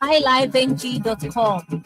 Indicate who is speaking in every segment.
Speaker 1: highlifeng.com.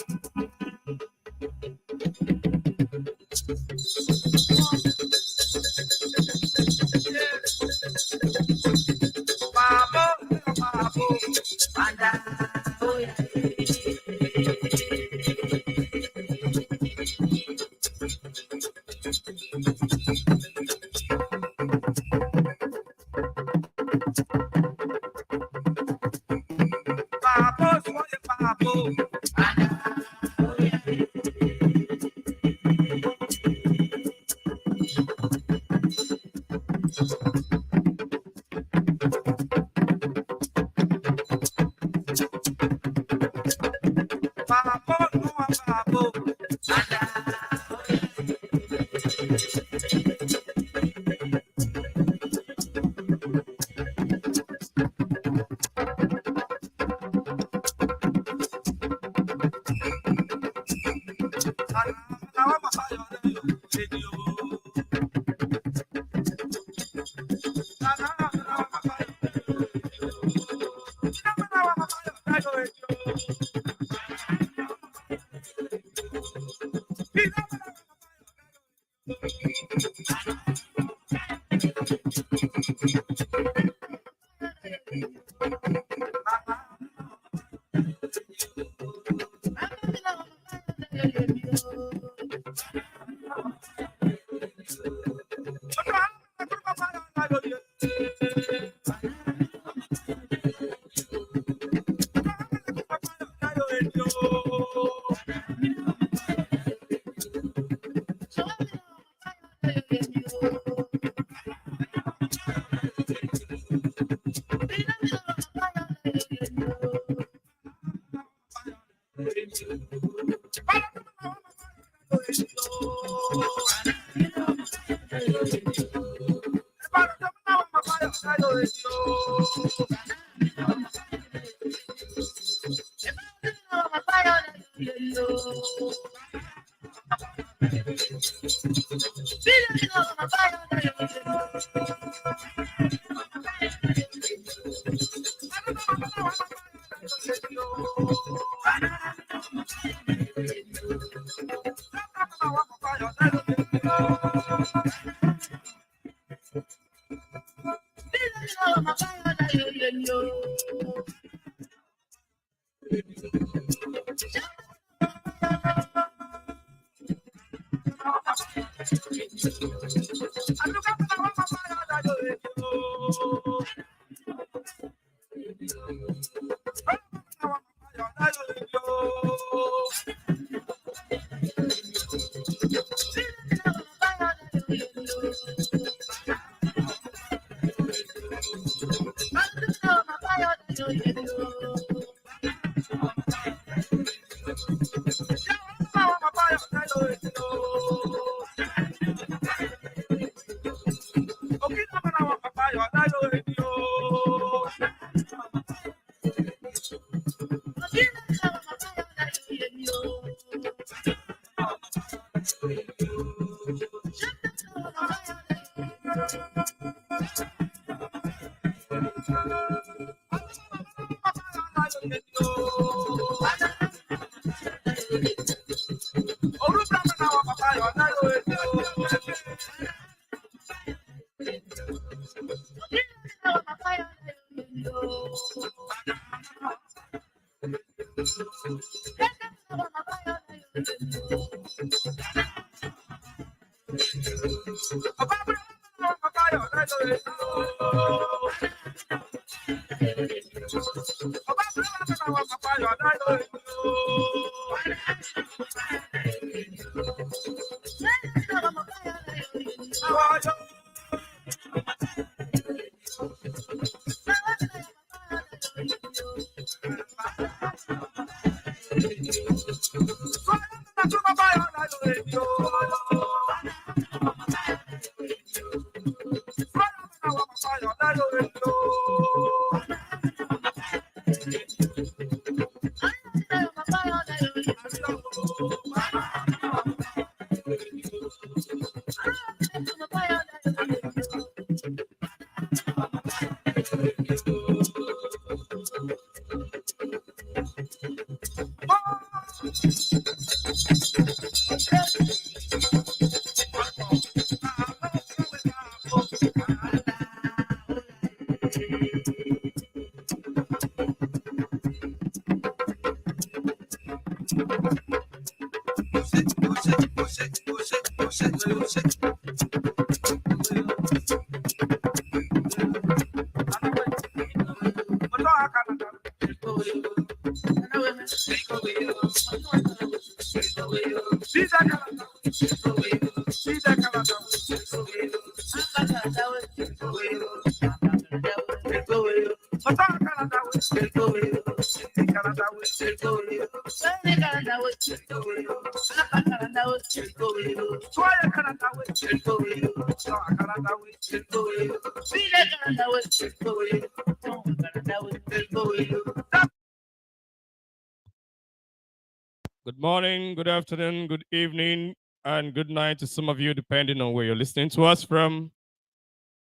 Speaker 1: Good morning, good afternoon, good evening, and good night to some of you, depending on where you're listening to us from.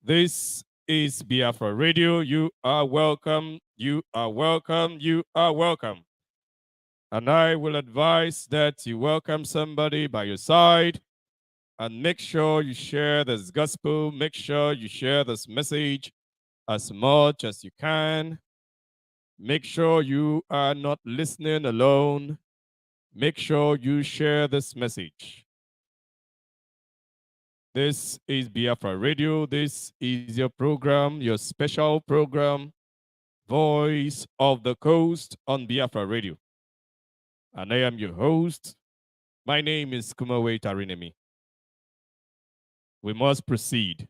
Speaker 1: This is Biafra Radio. You are welcome. You are welcome. You are welcome. And I will advise that you welcome somebody by your side and make sure you share this gospel. Make sure you share this message as much as you can. Make sure you are not listening alone. Make sure you share this message. This is Biafra Radio. This is your program, your special program, Voice of the Coast on Biafra Radio. And I am your host. My name is Kimiowei TARI NEMI. We must proceed.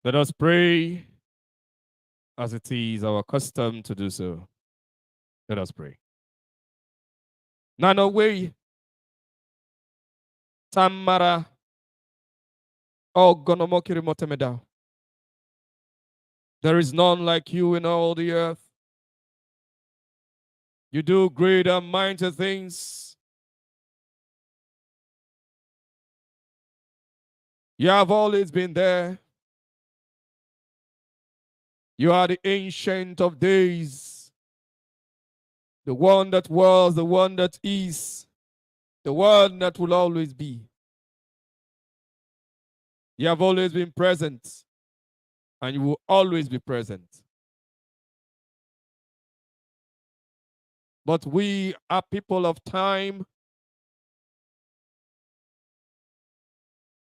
Speaker 1: Let us pray as it is our custom to do so. Let us pray. Nano way. Tamara. Gonomokiri motemedao. There is none like you in all the earth. You do great and mighty things. You have always been there. You are the Ancient of Days, the one that was, the one that is, the one that will always be. You have always been present, and you will always be present. But we are people of time,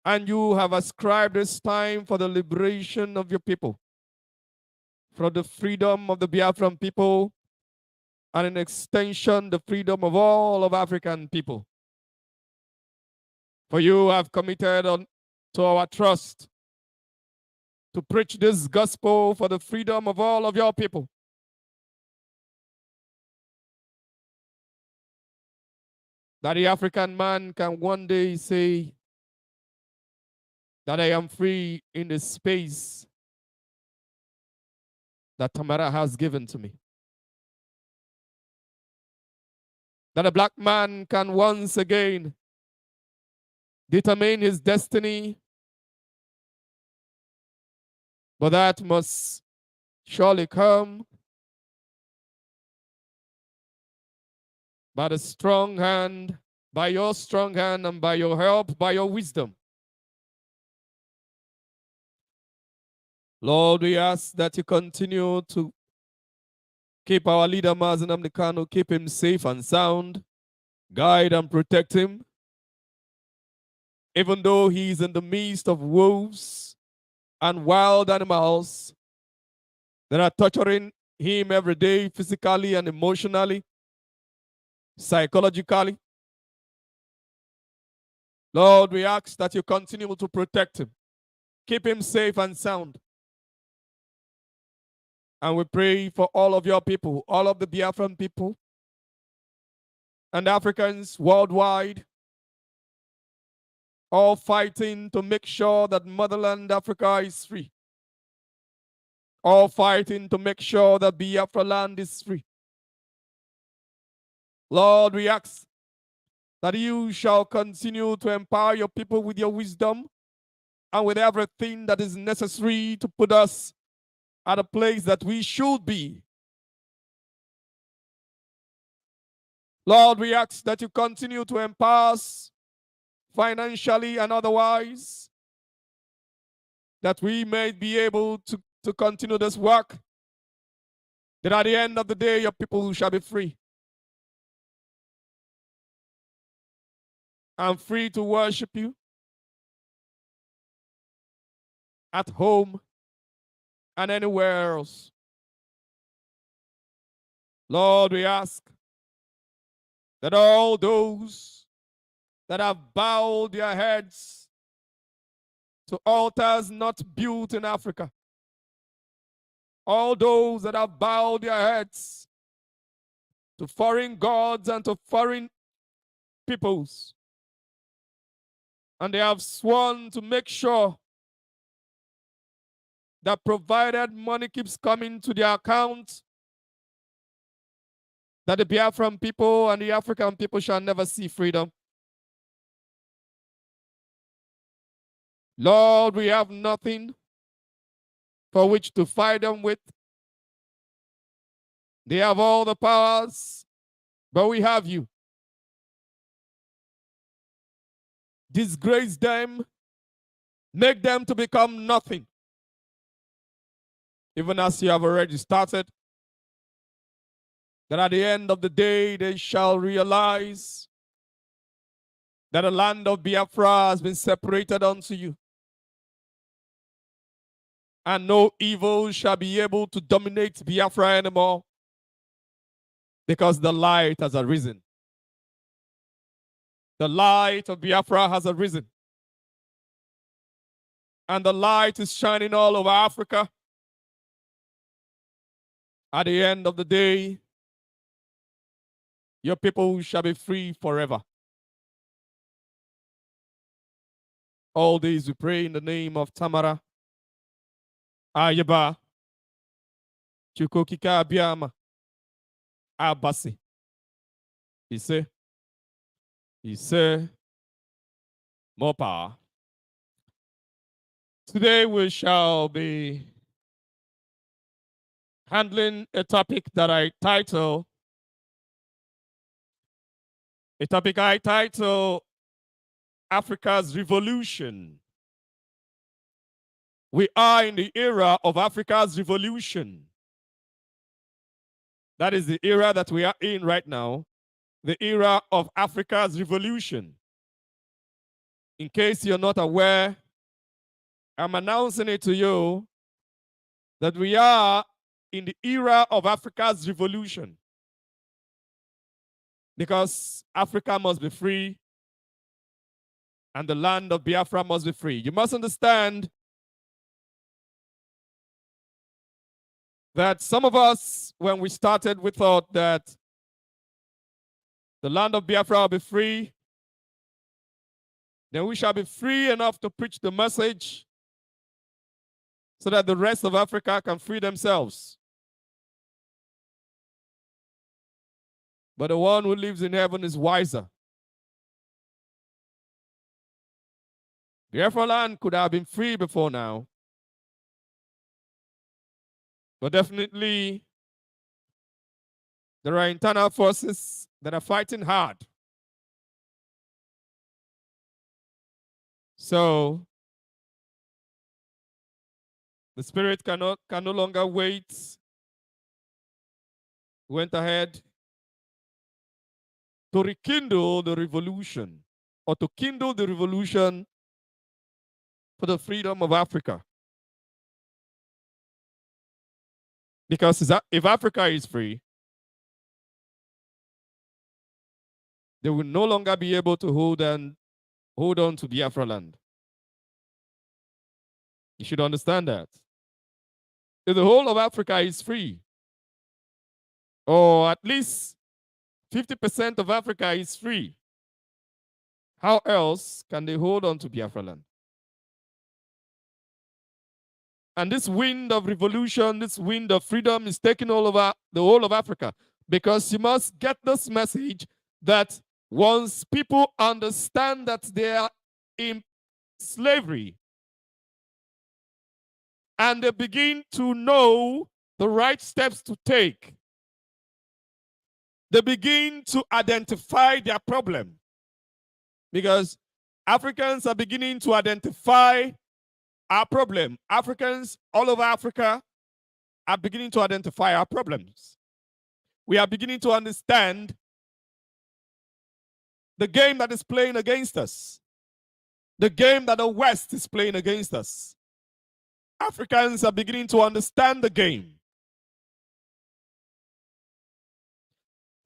Speaker 1: and you have ascribed this time for the liberation of your people, for the freedom of the Biafran people, and in extension, the freedom of all of African people. For you have committed to our trust to preach this gospel for the freedom of all of your people. That the African man can one day say that I am free in the space that Tamara has given to me. That a black man can once again determine his destiny, but that must surely come by the strong hand, by your strong hand, and by your help, by your wisdom. Lord, we ask that you continue to keep our leader, Mazi Namdekano, keep him safe and sound, guide and protect him. Even though he is in the midst of wolves and wild animals that are torturing him every day, physically and emotionally, psychologically. Lord, we ask that you continue to protect him, keep him safe and sound. And we pray for all of your people, all of the Biafran people and Africans worldwide, all fighting to make sure that motherland Africa is free. All fighting to make sure that Biafra land is free. Lord, we ask that you shall continue to empower your people with your wisdom and with everything that is necessary to put us at a place that we should be. Lord, we ask that you continue to empower us financially and otherwise, that we may be able to continue this work, that at the end of the day, your people shall be free. And free to worship you at home and anywhere else. Lord, we ask that all those that have bowed their heads to altars not built in Africa, all those that have bowed their heads to foreign gods and to foreign peoples, and they have sworn to make sure that provided money keeps coming to their account, that the Biafran people and the African people shall never see freedom. Lord, we have nothing for which to fight them with. They have all the powers, but we have you. Disgrace them, make them to become nothing. Even as you have already started, that at the end of the day, they shall realize that the land of Biafra has been separated unto you. And no evil shall be able to dominate Biafra anymore, because the light has arisen. The light of Biafra has arisen. And the light is shining all over Africa. At the end of the day, your people shall be free forever. All these we pray in the name of Tamara, Ayaba, Chukokika Abiyama, Abasi. He said, more power. Today we shall be handling a topic that I title Africa's Revolution. We are in the era of Africa's revolution. That is the era that we are in right now, the era of Africa's revolution. In case you're not aware, I'm announcing it to you that we are in the era of Africa's revolution, because Africa must be free and the land of Biafra must be free. You must understand that some of us, when we started, we thought that the land of Biafra will be free, then we shall be free enough to preach the message so that the rest of Africa can free themselves. But the one who lives in heaven is wiser. Biafra land could have been free before now, but definitely there are internal forces that are fighting hard. So the spirit can no longer wait. Went ahead to rekindle the revolution, or to kindle the revolution for the freedom of Africa. Because if Africa is free, they will no longer be able to hold on to Biafra land. You should understand that. If the whole of Africa is free, or at least 50% of Africa is free, how else can they hold on to Biafra land? And this wind of revolution, this wind of freedom is taking all over the whole of Africa, because you must get this message that once people understand that they are in slavery and they begin to know the right steps to take, they begin to identify their problem. Because Africans are beginning to identify our problem. Africans all over Africa are beginning to identify our problems. We are beginning to understand the game that is playing against us, the game that the West is playing against us. Africans are beginning to understand the game.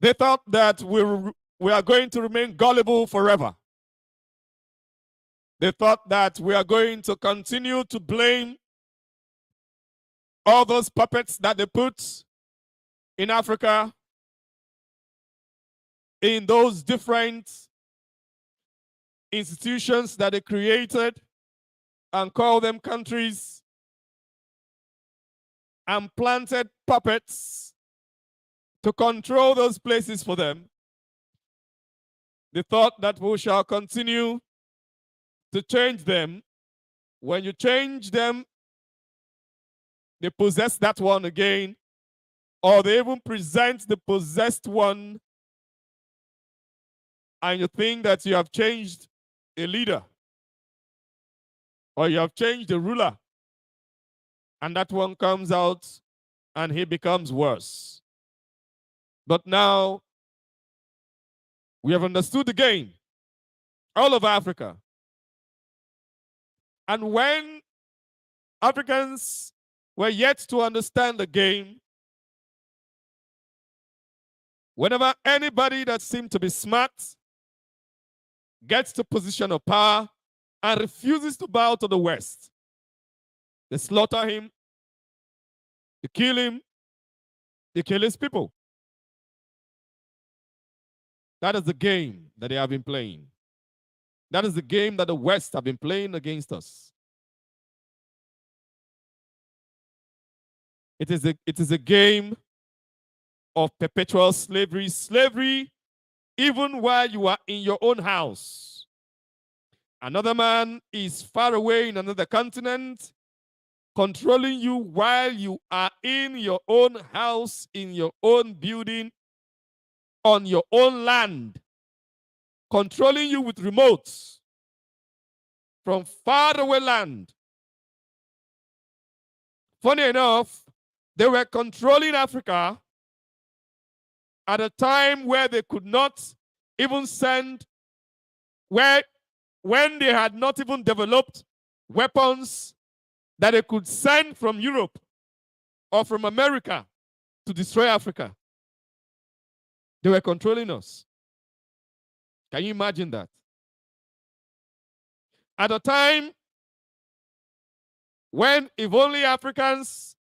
Speaker 1: They thought that we are going to remain gullible forever. They thought that we are going to continue to blame all those puppets that they put in Africa, in those different institutions that they created and call them countries, and planted puppets to control those places for them. They thought that we shall continue to change them. When you change them, they possess that one again, or they even present the possessed one, and you think that you have changed a leader, or you have changed the ruler, and that one comes out and he becomes worse. But now we have understood the game all over Africa. And when Africans were yet to understand the game, whenever anybody that seemed to be smart gets to position of power and refuses to bow to the West, they slaughter him, they kill him, they kill his people. That is the game that they have been playing. That is the game that the West have been playing against us. It is a game of perpetual slavery. Slavery, even while you are in your own house. Another man is far away in another continent, controlling you while you are in your own house, in your own building, on your own land, controlling you with remotes from far away land. Funny enough, they were controlling Africa at a time where they could not even send, when they had not even developed weapons that they could send from Europe or from America to destroy Africa. They were controlling us. Can you imagine that? At a time when if only Africans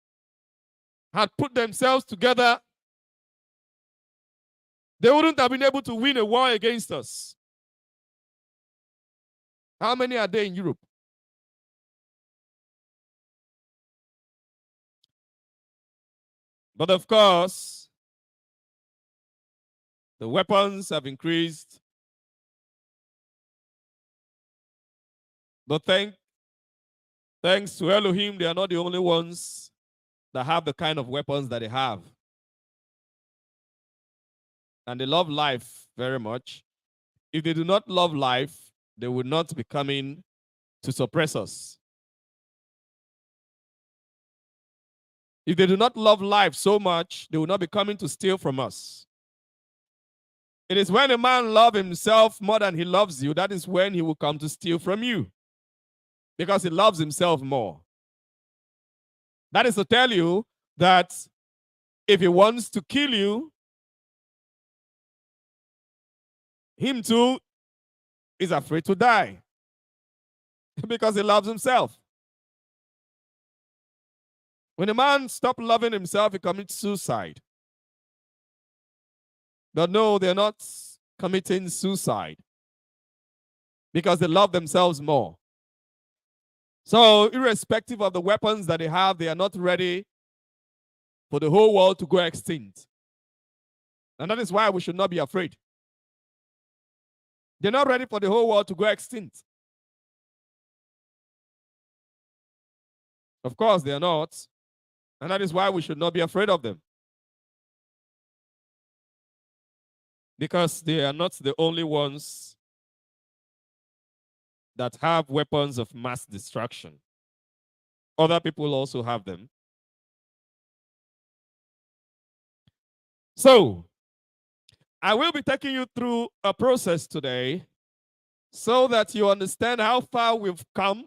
Speaker 1: had put themselves together, they wouldn't have been able to win a war against us. How many are there in Europe? But of course, the weapons have increased. But thanks to Elohim, they are not the only ones that have the kind of weapons that they have. And they love life very much. If they do not love life, they would not be coming to suppress us. If they do not love life so much, they will not be coming to steal from us. It is when a man loves himself more than he loves you, that is when he will come to steal from you. Because he loves himself more. That is to tell you that if he wants to kill you, him too is afraid to die. Because he loves himself. When a man stops loving himself, he commits suicide. But no, they're not committing suicide because they love themselves more. So irrespective of the weapons that they have, they are not ready for the whole world to go extinct. And that is why we should not be afraid. They're not ready for the whole world to go extinct. Of course, they are not. And that is why we should not be afraid of them. because they are not the only ones that have weapons of mass destruction. Other people also have them. So, I will be taking you through a process today so that you understand how far we've come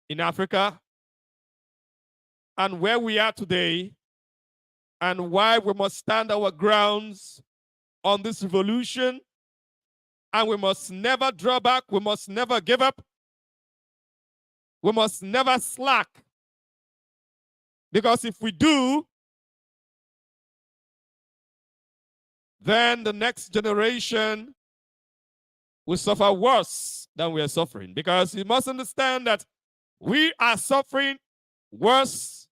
Speaker 1: in Africa and where we are today and why we must stand our grounds on this revolution, and we must never draw back, we must never give up, we must never slack, because if we do, then the next generation will suffer worse than we are suffering, because you must understand that we are suffering worse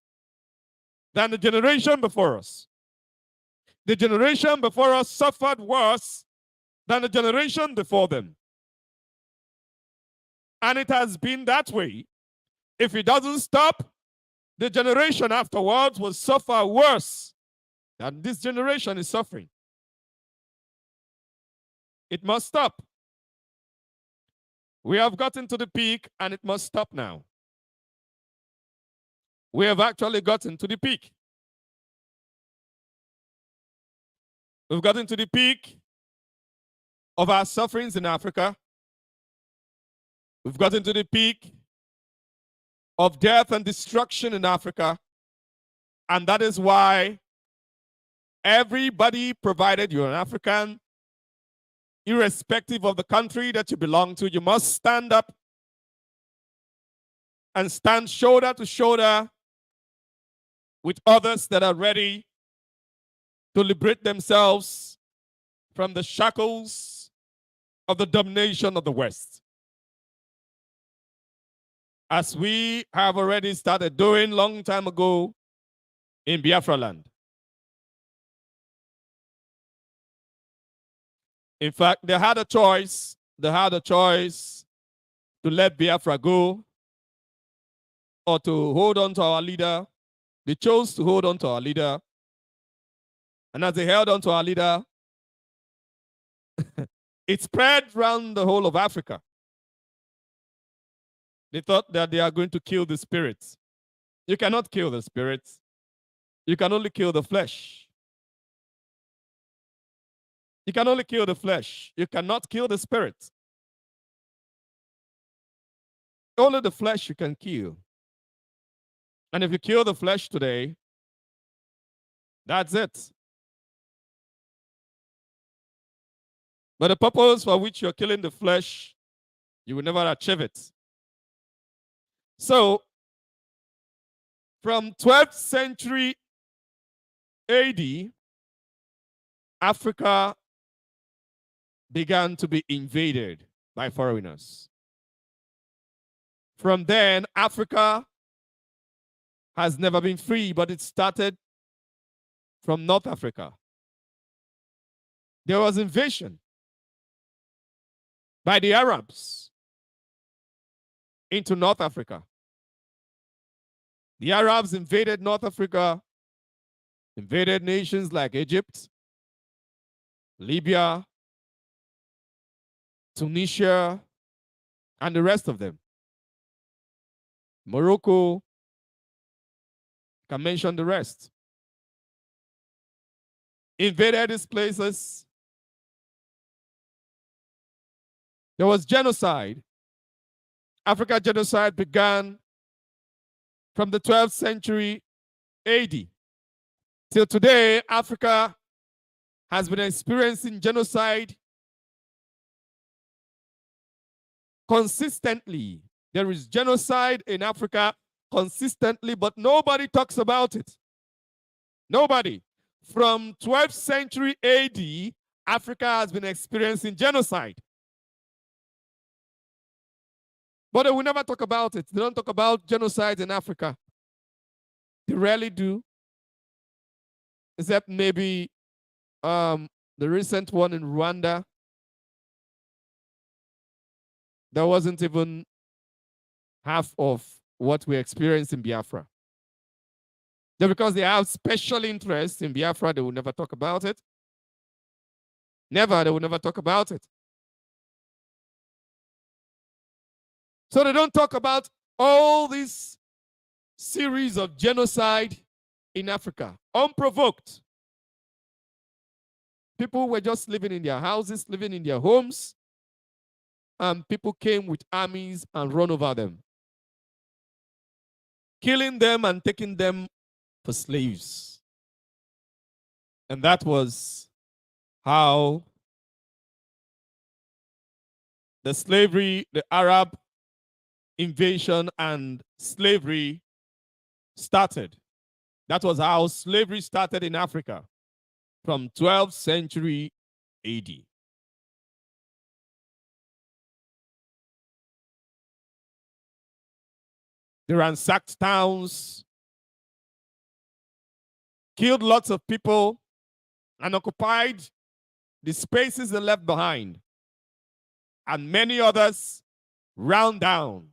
Speaker 1: than the generation before us. The generation before us suffered worse than the generation before them. And it has been that way. If it doesn't stop, the generation afterwards will suffer worse than this generation is suffering. It must stop. We have gotten to the peak and it must stop now. We have actually gotten to the peak. We've gotten to the peak of our sufferings in Africa. We've gotten to the peak of death and destruction in Africa. And that is why everybody, provided you're an African, irrespective of the country that you belong to, you must stand up and stand shoulder to shoulder with others that are ready to liberate themselves from the shackles of the domination of the West. As we have already started doing long time ago in Biafra land. In fact, they had a choice. They had a choice to let Biafra go or to hold on to our leader. They chose to hold on to our leader. And as they held on to our leader, it spread around the whole of Africa. They thought that they are going to kill the spirits. You cannot kill the spirits. You can only kill the flesh. You can only kill the flesh. You cannot kill the spirit. Only the flesh you can kill. And if you kill the flesh today, that's it. But the purpose for which you're killing the flesh, you will never achieve it. So, from 12th century AD, Africa began to be invaded by foreigners. From then, Africa has never been free, but it started from North Africa. There was invasion by the Arabs into North Africa. The Arabs invaded North Africa, invaded nations like Egypt, Libya, Tunisia, and the rest of them. Morocco, can mention the rest. Invaded these places. There was genocide. Africa genocide began from the 12th century AD. Till today, Africa has been experiencing genocide consistently. There is genocide in Africa consistently, but nobody talks about it. Nobody. From 12th century AD, Africa has been experiencing genocide. But they will never talk about it. They don't talk about genocide in Africa. They rarely do. Except maybe the recent one in Rwanda. That wasn't even half of what we experienced in Biafra. Because they have special interest in Biafra, they will never talk about it. Never. They will never talk about it. So they don't talk about all this series of genocide in Africa, unprovoked. People were just living in their houses, living in their homes, and people came with armies and run over them, killing them and taking them for slaves. And that was how the slavery, the Arab invasion and slavery started. That was how slavery started in Africa from 12th century AD. They ransacked towns, killed lots of people, and occupied the spaces they left behind. And many others ran down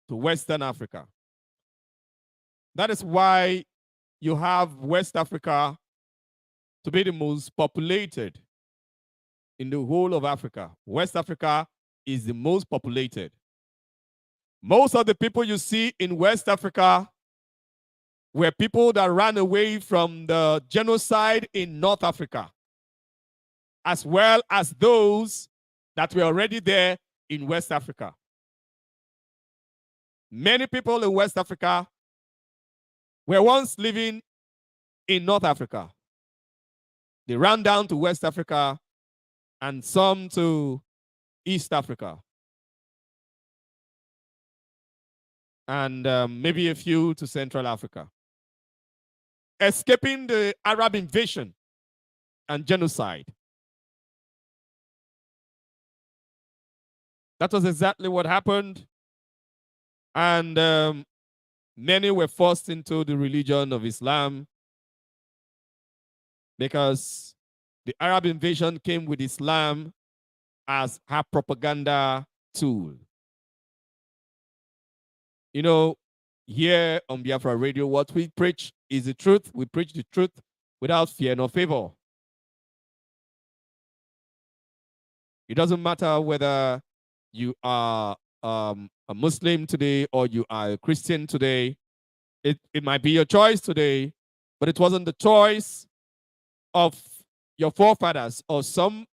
Speaker 1: to Western Africa. That is why you have West Africa to be the most populated in the whole of Africa. West Africa is the most populated. Most of the people you see in West Africa were people that ran away from the genocide in North Africa, as well as those that were already there in West Africa. Many people in West Africa were once living in North Africa. They ran down to West Africa and some to East Africa. And maybe a few to Central Africa, escaping the Arab invasion and genocide. That was exactly what happened. And many were forced into the religion of Islam because the Arab invasion came with Islam as her propaganda tool. You know, here on Biafra Radio, what we preach is the truth. We preach the truth without fear nor favor. It doesn't matter whether you are a Muslim today or you are a Christian today. It might be your choice today, but it wasn't the choice of your forefathers or some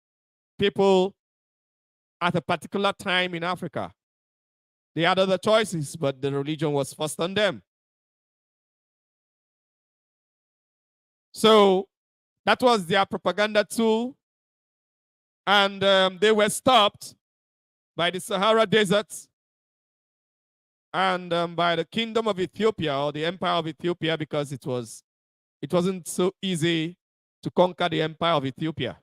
Speaker 1: people at a particular time in Africa. They had other choices, but the religion was forced on them. So that was their propaganda tool. And they were stopped by the Sahara Desert and by the Kingdom of Ethiopia or the Empire of Ethiopia, because it wasn't so easy to conquer the Empire of Ethiopia.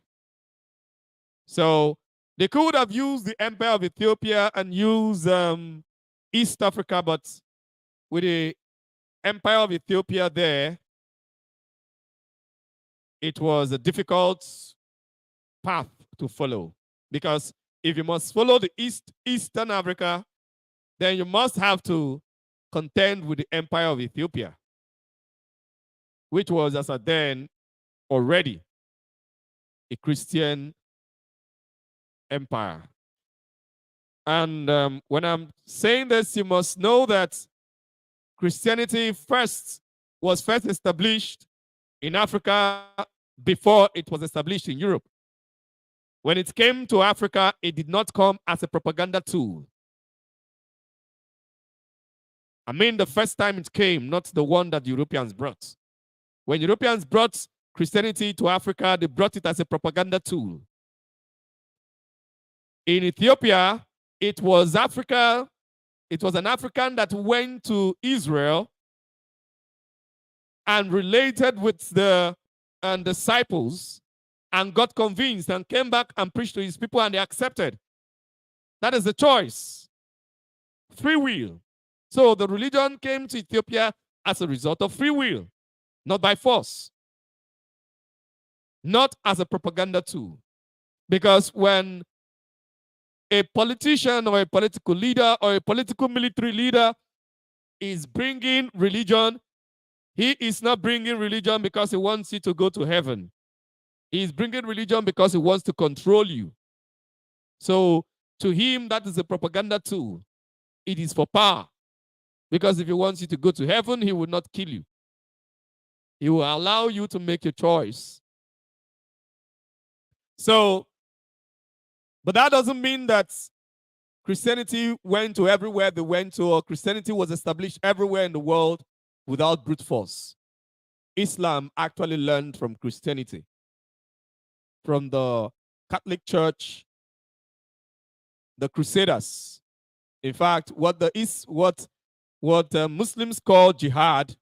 Speaker 1: So they could have used the Empire of Ethiopia and used East Africa, but with the Empire of Ethiopia there, it was a difficult path to follow, because if you must follow the Eastern Africa, then you must have to contend with the Empire of Ethiopia, which was as at then already a Christian empire. And when I'm saying this, you must know that Christianity was first established in Africa before it was established in Europe. When it came to Africa, it did not come as a propaganda tool. I mean, the first time it came, not the one that Europeans brought. When Europeans brought Christianity to Africa, they brought it as a propaganda tool. In Ethiopia, it was Africa. It was an African that went to Israel and related with the disciples and got convinced and came back and preached to his people, and they accepted. That is the choice. Free will. So the religion came to Ethiopia as a result of free will, not by force, not as a propaganda tool. Because when a politician or a political leader or a political military leader is bringing religion, he is not bringing religion because he wants you to go to heaven. He's bringing religion because he wants to control you. So to him, that is a propaganda tool. It is for power. Because if he wants you to go to heaven, he will not kill you. He will allow you to make your choice. So, but that doesn't mean that Christianity went to everywhere they went to, or Christianity was established everywhere in the world without brute force. Islam actually learned from Christianity, from the Catholic Church, the Crusaders. In fact, what Muslims call jihad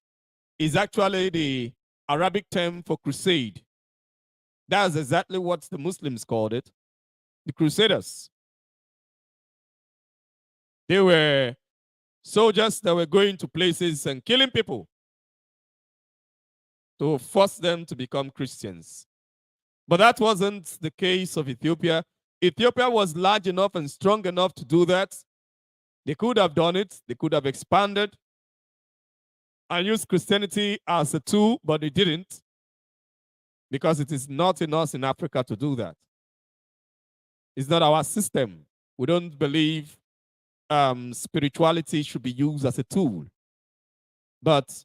Speaker 1: is actually the Arabic term for crusade. That's exactly what the Muslims called it, the Crusaders. They were soldiers that were going to places and killing people to force them to become Christians. But that wasn't the case of Ethiopia. Ethiopia was large enough and strong enough to do that. They could have done it. They could have expanded and used Christianity as a tool, but they didn't, because it is not in us in Africa to do that. It's not our system. We don't believe spirituality should be used as a tool. But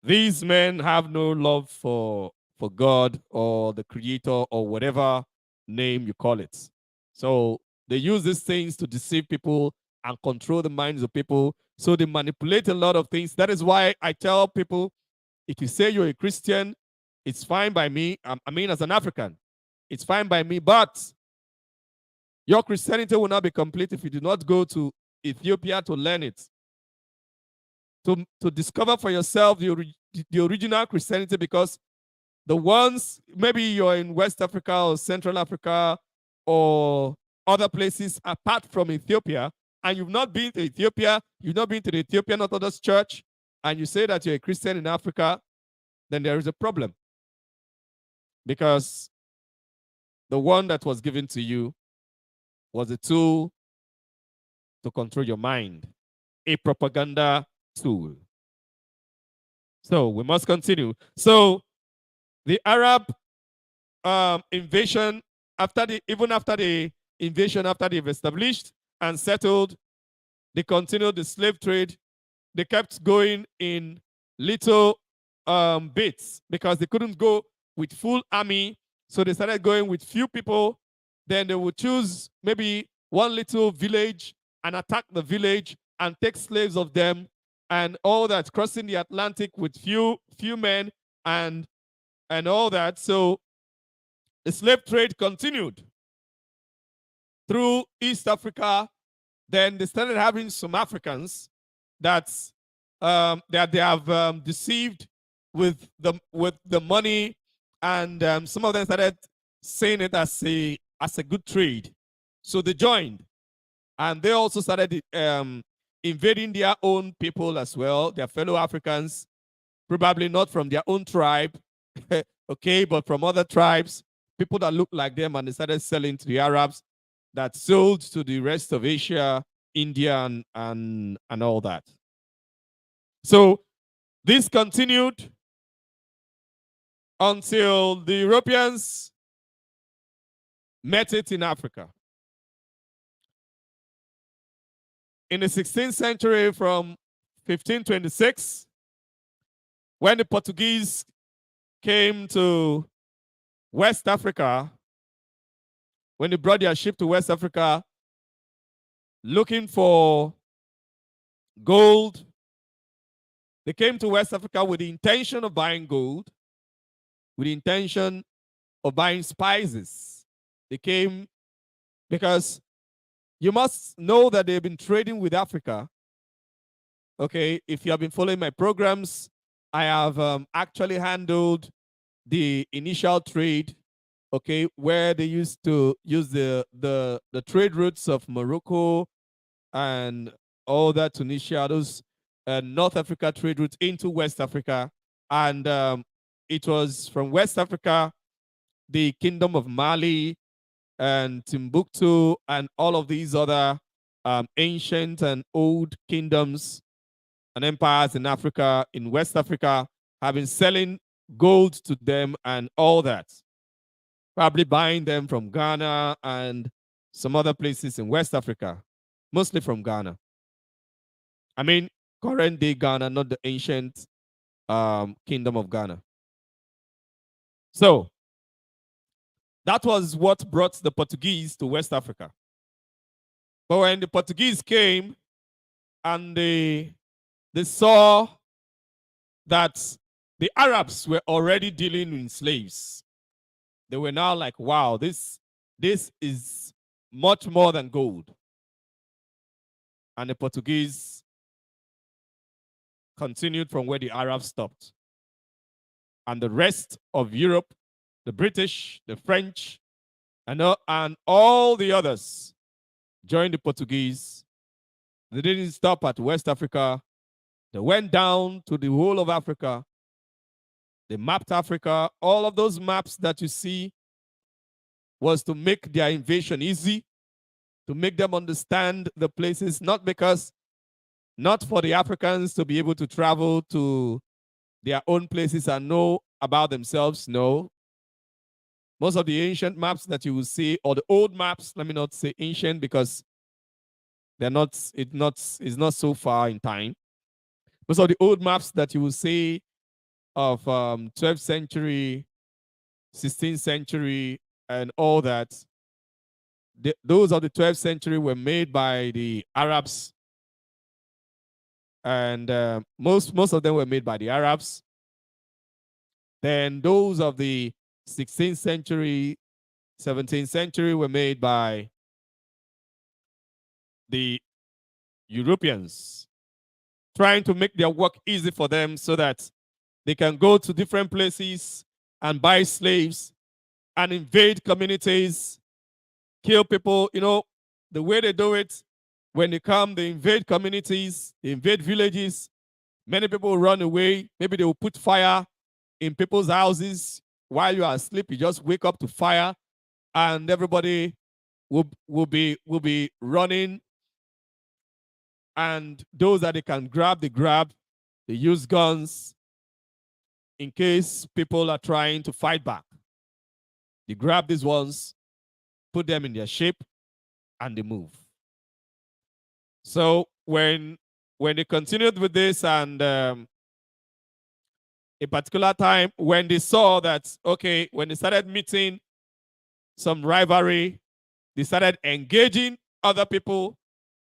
Speaker 1: these men have no love for God or the creator or whatever name you call it. So they use these things to deceive people and control the minds of people. So they manipulate a lot of things. That is why I tell people, if you say you're a Christian, it's fine by me. I mean, as an African, it's fine by me. But your Christianity will not be complete if you do not go to Ethiopia to learn it. To discover for yourself the original Christianity, because the ones, maybe you're in West Africa or Central Africa or other places apart from Ethiopia, and you've not been to Ethiopia, you've not been to the Ethiopian Orthodox Church, and you say that you're a Christian in Africa, then there is a problem. Because the one that was given to you was a tool to control your mind, a propaganda tool. So we must continue. So the Arab invasion, even after the invasion, after they've established and settled, they continued the slave trade. They kept going in little bits because they couldn't go with full army. So they started going with few people. Then they would choose maybe one little village and attack the village and take slaves of them and all that, crossing the Atlantic with few men and all that. So the slave trade continued through East Africa. Then they started having some Africans that they have deceived with the money, and some of them started seeing it as a good trade. So they joined, and they also started invading their own people as well, their fellow Africans, probably not from their own tribe, okay, but from other tribes, people that looked like them, and they started selling to the Arabs that sold to the rest of Asia, India, and all that. So this continued until the Europeans met it in Africa. In the 16th century, from 1526, when the Portuguese came to West Africa, when they brought their ship to West Africa looking for gold, they came to West Africa with the intention of buying gold, with the intention of buying spices. They came because you must know that they've been trading with Africa. Okay, if you have been following my programs, I have actually handled the initial trade, okay, where they used to use the trade routes of Morocco and all that, Tunisia, those North Africa trade routes into West Africa. And it was from West Africa, the Kingdom of Mali and Timbuktu and all of these other ancient and old kingdoms and empires in Africa, in West Africa, have been selling gold to them and all that. probably buying them from Ghana and some other places in West Africa, mostly from Ghana. I mean, current day Ghana, not the ancient kingdom of Ghana. So that was what brought the Portuguese to West Africa. But when the Portuguese came and they saw that the Arabs were already dealing with slaves, they were now like, wow, this is much more than gold. And the Portuguese continued from where the Arabs stopped. And the rest of Europe, the British, the French, and all the others joined the Portuguese. They didn't stop at West Africa. They went down to the whole of Africa. They mapped Africa. All of those maps that you see was to make their invasion easy, to make them understand the places, not for the Africans to be able to travel to their own places and know about themselves. No. Most of the ancient maps that you will see, or the old maps, let me not say ancient because it's not so far in time. Most of the old maps that you will see of 12th century, 16th century, and all that, those of the 12th century were made by the Arabs, and most of them were made by the Arabs. Then those of the 16th century, 17th century were made by the Europeans, trying to make their work easy for them so that they can go to different places and buy slaves and invade communities, kill people. You know, the way they do it, when they come, they invade communities, they invade villages. Many people run away. Maybe they will put fire in people's houses while you are asleep. You just wake up to fire, and everybody will be running. And those that they can grab, they grab. They use guns in case people are trying to fight back. They grab these ones, put them in their shape, and they move. So when they continued with this, and a particular time when they saw that, okay, when they started meeting some rivalry, they started engaging other people,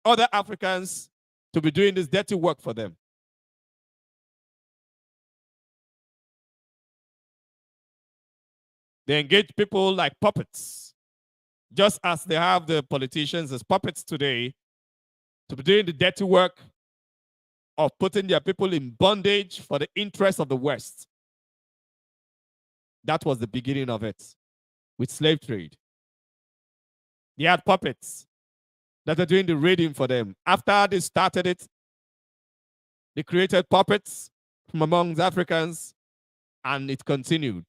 Speaker 1: other Africans, to be doing this dirty work for them. They engage people like puppets, just as they have the politicians as puppets today, to be doing the dirty work of putting their people in bondage for the interest of the West. That was the beginning of it with slave trade. They had puppets that are doing the raiding for them. After they started it, they created puppets from among the Africans, and it continued.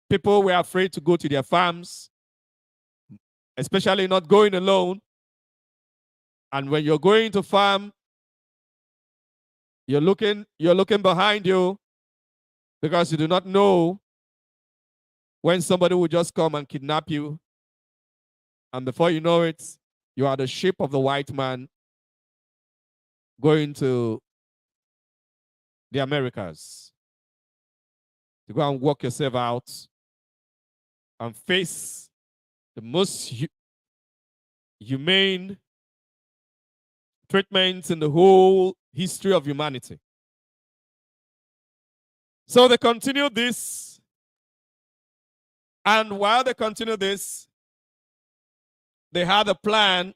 Speaker 1: People were afraid to go to their farms, especially not going alone. And when you're going to farm, you're looking behind you because you do not know when somebody will just come and kidnap you. And before you know it, you are the ship of the white man going to the Americas to go and work yourself out and face the most humane treatments in the whole history of humanity. So they continued this, and while they continued this, they had a plan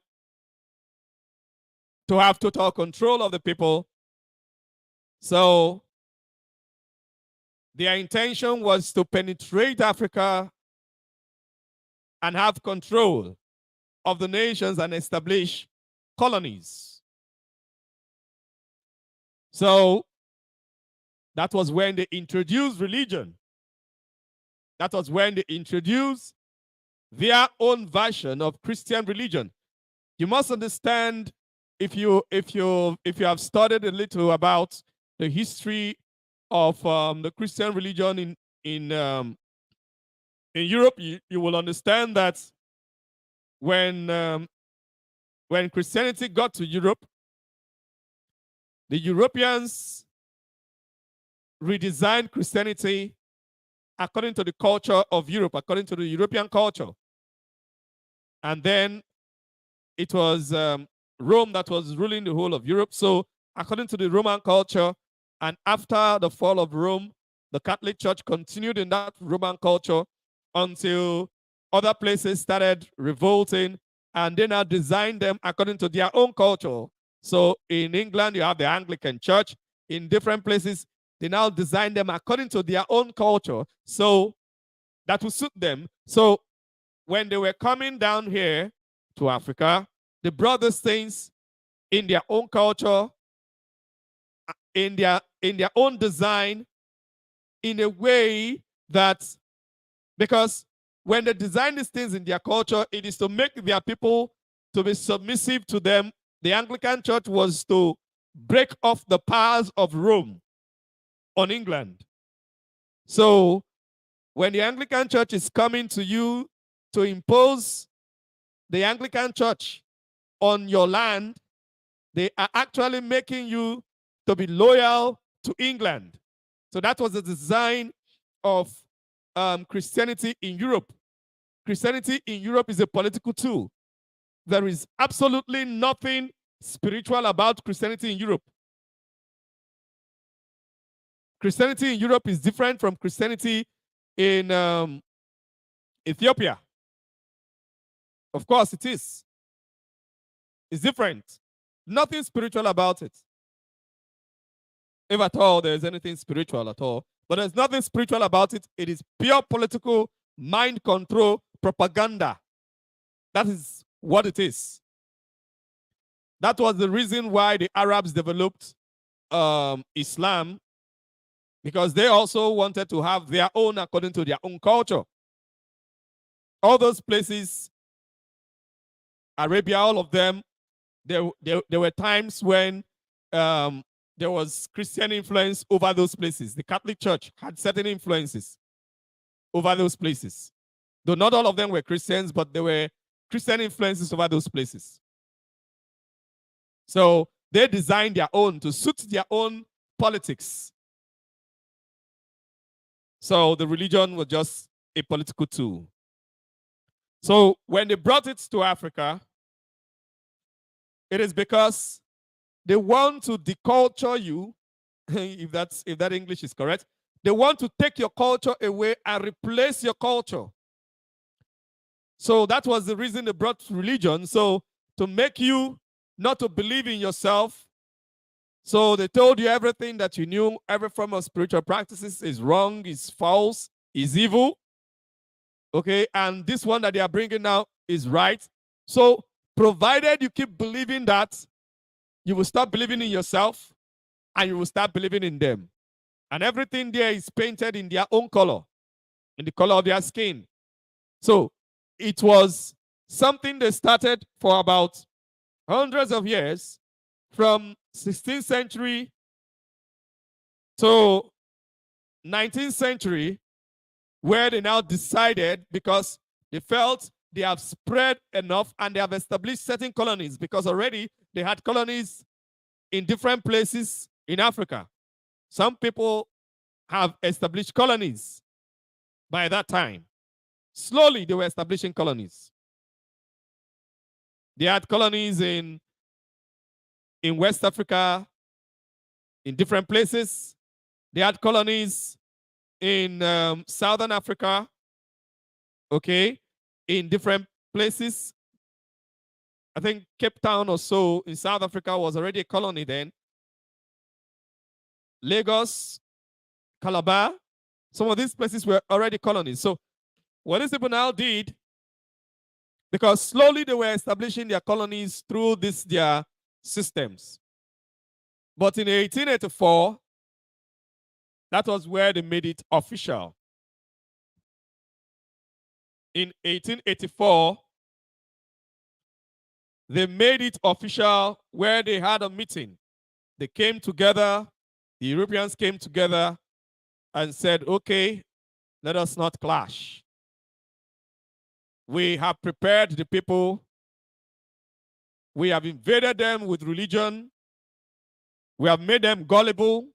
Speaker 1: to have total control of the people. So their intention was to penetrate Africa and have control of the nations and establish colonies. So that was when they introduced religion. That was when they introduced their own version of Christian religion. You must understand, if you have studied a little about the history of the Christian religion in in Europe, you will understand that when Christianity got to Europe, the Europeans redesigned Christianity according to the culture of Europe, according to the European culture. And then it was Rome that was ruling the whole of Europe. So according to the Roman culture, and after the fall of Rome, the Catholic Church continued in that Roman culture until other places started revolting, and they now designed them according to their own culture. So in England, you have the Anglican Church. In different places, they now design them according to their own culture, so that will suit them. So when they were coming down here to Africa, they brought these things in their own culture, in their own design, in a way that, because when they design these things in their culture, it is to make their people to be submissive to them. The Anglican Church was to break off the powers of Rome on England. So when the Anglican Church is coming to you to impose the Anglican Church on your land, they are actually making you to be loyal to England. So that was the design of Christianity in Europe. Christianity in Europe is a political tool. There is absolutely nothing spiritual about Christianity in Europe. Christianity in Europe is different from Christianity in Ethiopia. Of course it is. It's different. Nothing spiritual about it. If at all there's anything spiritual at all. But there's nothing spiritual about it. It is pure political, mind control, propaganda. That is what it is. That was the reason why the Arabs developed Islam, because they also wanted to have their own according to their own culture. All those places, Arabia, all of them, there were times when there was Christian influence over those places. The Catholic Church had certain influences over those places. Though not all of them were Christians, but there were Christian influences over those places. So they designed their own to suit their own politics. So the religion was just a political tool. So when they brought it to Africa, it is because they want to deculture you, if that English is correct. They want to take your culture away and replace your culture. So that was the reason they brought religion. So to make you not to believe in yourself. So they told you everything that you knew, every form of spiritual practices is wrong, is false, is evil. Okay, and this one that they are bringing now is right. So provided you keep believing that, you will stop believing in yourself and you will start believing in them. And everything there is painted in their own color, in the color of their skin. So it was something they started for about hundreds of years, from 16th century to 19th century, where they now decided, because they felt they have spread enough and they have established certain colonies, because already they had colonies in different places in Africa. Some people have established colonies by that time. Slowly, they were establishing colonies. They had colonies in West Africa, in different places. They had colonies in Southern Africa, okay, in different places. I think Cape Town or so in South Africa was already a colony then. Lagos, Calabar, some of these places were already colonies. So what these people now did, because slowly they were establishing their colonies through their systems. But in 1884, that was where they made it official. In 1884, they made it official, where they had a meeting. They came together, the Europeans came together and said, okay, let us not clash. We have prepared the people. We have invaded them with religion. We have made them gullible.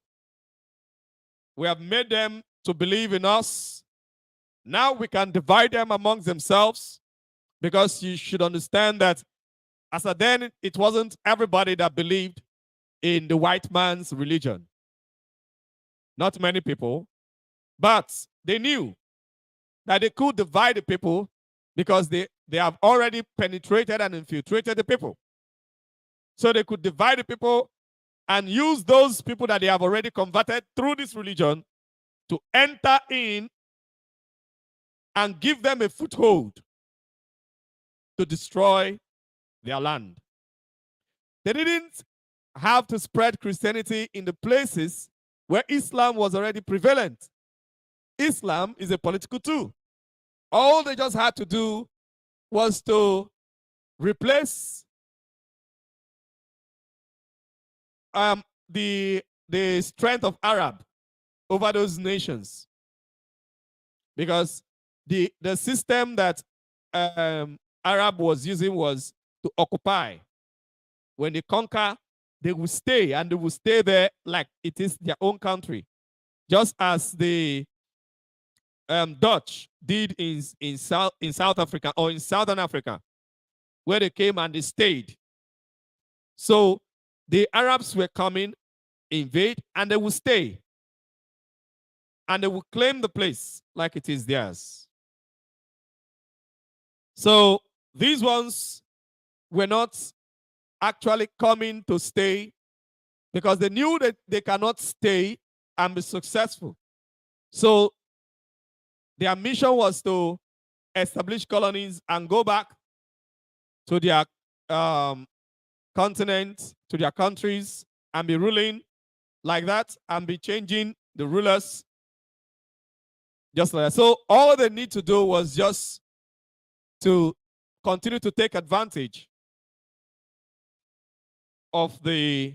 Speaker 1: We have made them to believe in us. Now we can divide them amongst themselves, because you should understand that as of then, it wasn't everybody that believed in the white man's religion. Not many people, but they knew that they could divide the people because they have already penetrated and infiltrated the people. So they could divide the people and use those people that they have already converted through this religion to enter in and give them a foothold to destroy their land. They didn't have to spread Christianity in the places where Islam was already prevalent. Islam is a political tool. All they just had to do was to replace the strength of Arab over those nations, because the system that Arab was using was to occupy. When they conquer, they will stay, and they will stay there like it is their own country, just as the Dutch did in South Africa, or in Southern Africa, where they came and they stayed. So the Arabs were coming, invade, and they will stay. And they will claim the place like it is theirs. So these ones were not actually coming to stay, because they knew that they cannot stay and be successful. So their mission was to establish colonies and go back to their continent, to their countries, and be ruling like that, and be changing the rulers just like that. So all they need to do was just to continue to take advantage of the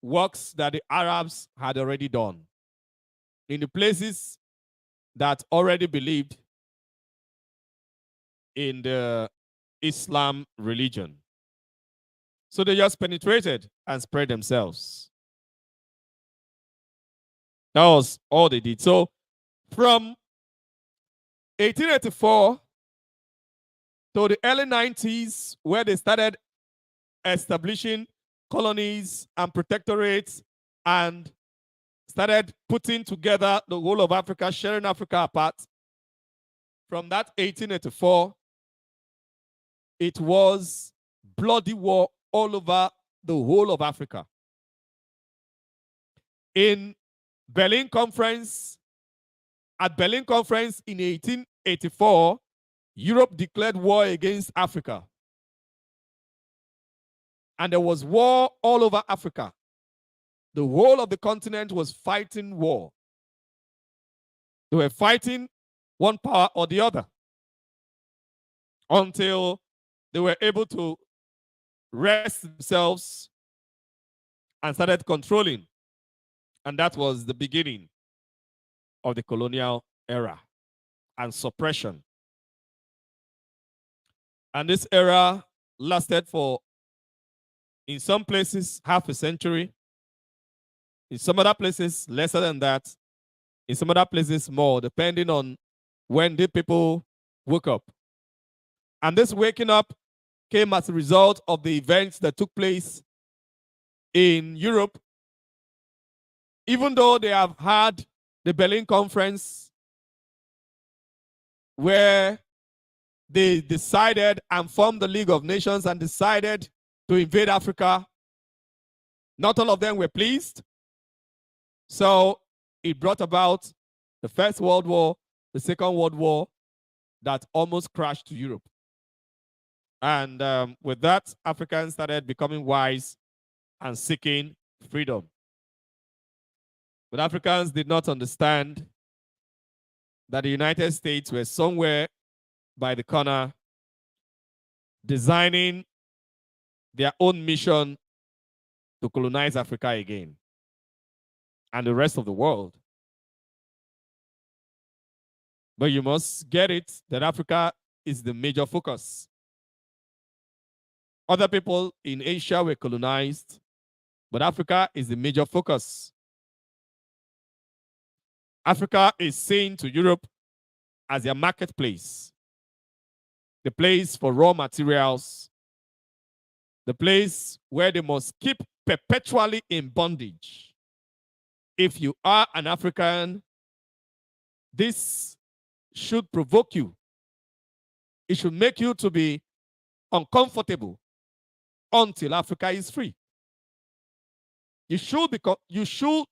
Speaker 1: works that the Arabs had already done in the places that already believed in the Islam religion. So they just penetrated and spread themselves. That was all they did. So from 1884 to the early 90s, where they started establishing colonies and protectorates and started putting together the whole of Africa, sharing Africa apart. From that 1884, it was bloody war all over the whole of Africa. In Berlin Conference, at Berlin Conference in 1884, Europe declared war against Africa. And there was war all over Africa. The whole of the continent was fighting war. They were fighting one power or the other until they were able to rest themselves and started controlling. And that was the beginning of the colonial era and suppression. And this era lasted for, in some places, half a century. In some other places, lesser than that. In some other places, more, depending on when the people woke up. And this waking up came as a result of the events that took place in Europe. Even though they have had the Berlin Conference, where they decided and formed the League of Nations and decided to invade Africa, not all of them were pleased. So it brought about the First World War, the Second World War, that almost crashed Europe. And with that, Africans started becoming wise and seeking freedom. But Africans did not understand that the United States were somewhere by the corner designing their own mission to colonize Africa again and the rest of the world. But you must get it that Africa is the major focus. Other people in Asia were colonized, but Africa is the major focus. Africa is seen to Europe as their marketplace, the place for raw materials, the place where they must keep perpetually in bondage. If you are an African, this should provoke you. It should make you to be uncomfortable until Africa is free. You should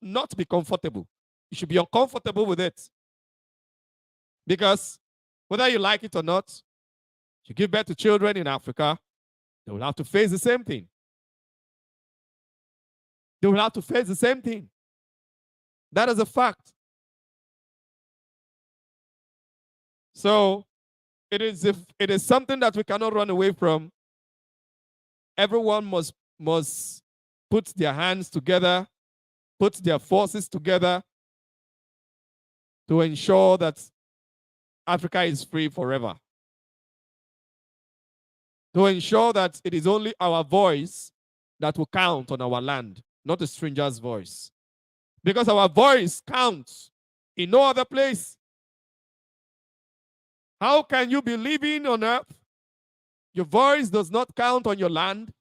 Speaker 1: not be comfortable. You should be uncomfortable with it. Because whether you like it or not, you give birth to children in Africa, they will have to face the same thing. They will have to face the same thing. That is a fact. So it is something that we cannot run away from. Everyone must put their hands together, put their forces together to ensure that Africa is free forever. To ensure that it is only our voice that will count on our land, not a stranger's voice. Because our voice counts in no other place. How can you be living on earth? Your voice does not count on your land,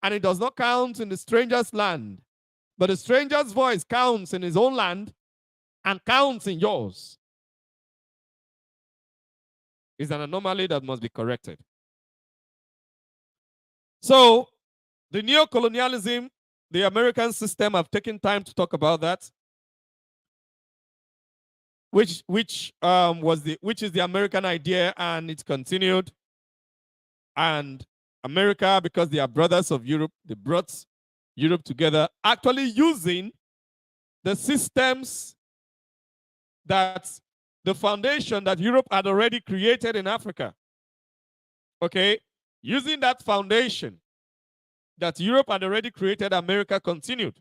Speaker 1: and it does not count in the stranger's land. But the stranger's voice counts in his own land and counts in yours. It's an anomaly that must be corrected. So, the neo-colonialism, the American system, I've taken time to talk about that, which is the American idea, and it's continued. And America, because they are brothers of Europe, they brought Europe together, actually using the systems that the foundation that Europe had already created in Africa. Okay? Using that foundation that Europe had already created, America continued.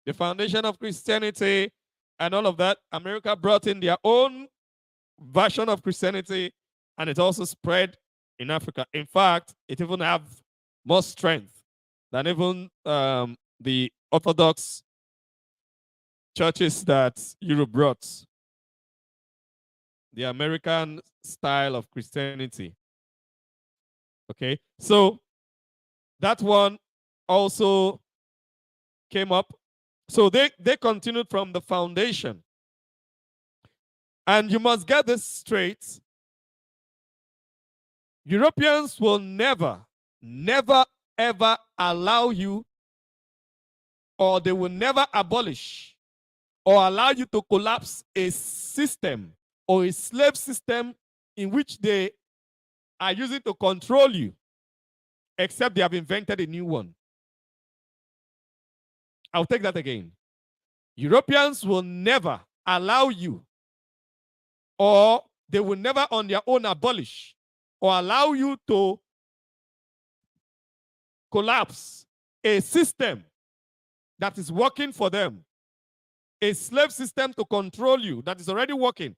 Speaker 1: The foundation of Christianity and all of that, America brought in their own version of Christianity, and it also spread in Africa. In fact, it even have more strength than even the Orthodox churches that Europe brought. The American style of Christianity. Okay, so that one also came up. So they continued from the foundation. And you must get this straight. Europeans will never, ever allow you, or they will never abolish or allow you to collapse a system or a slave system in which they are using to control you, except they have invented a new one. I'll take that again. Europeans will never allow you, or they will never on their own abolish or allow you to collapse a system that is working for them, a slave system to control you that is already working,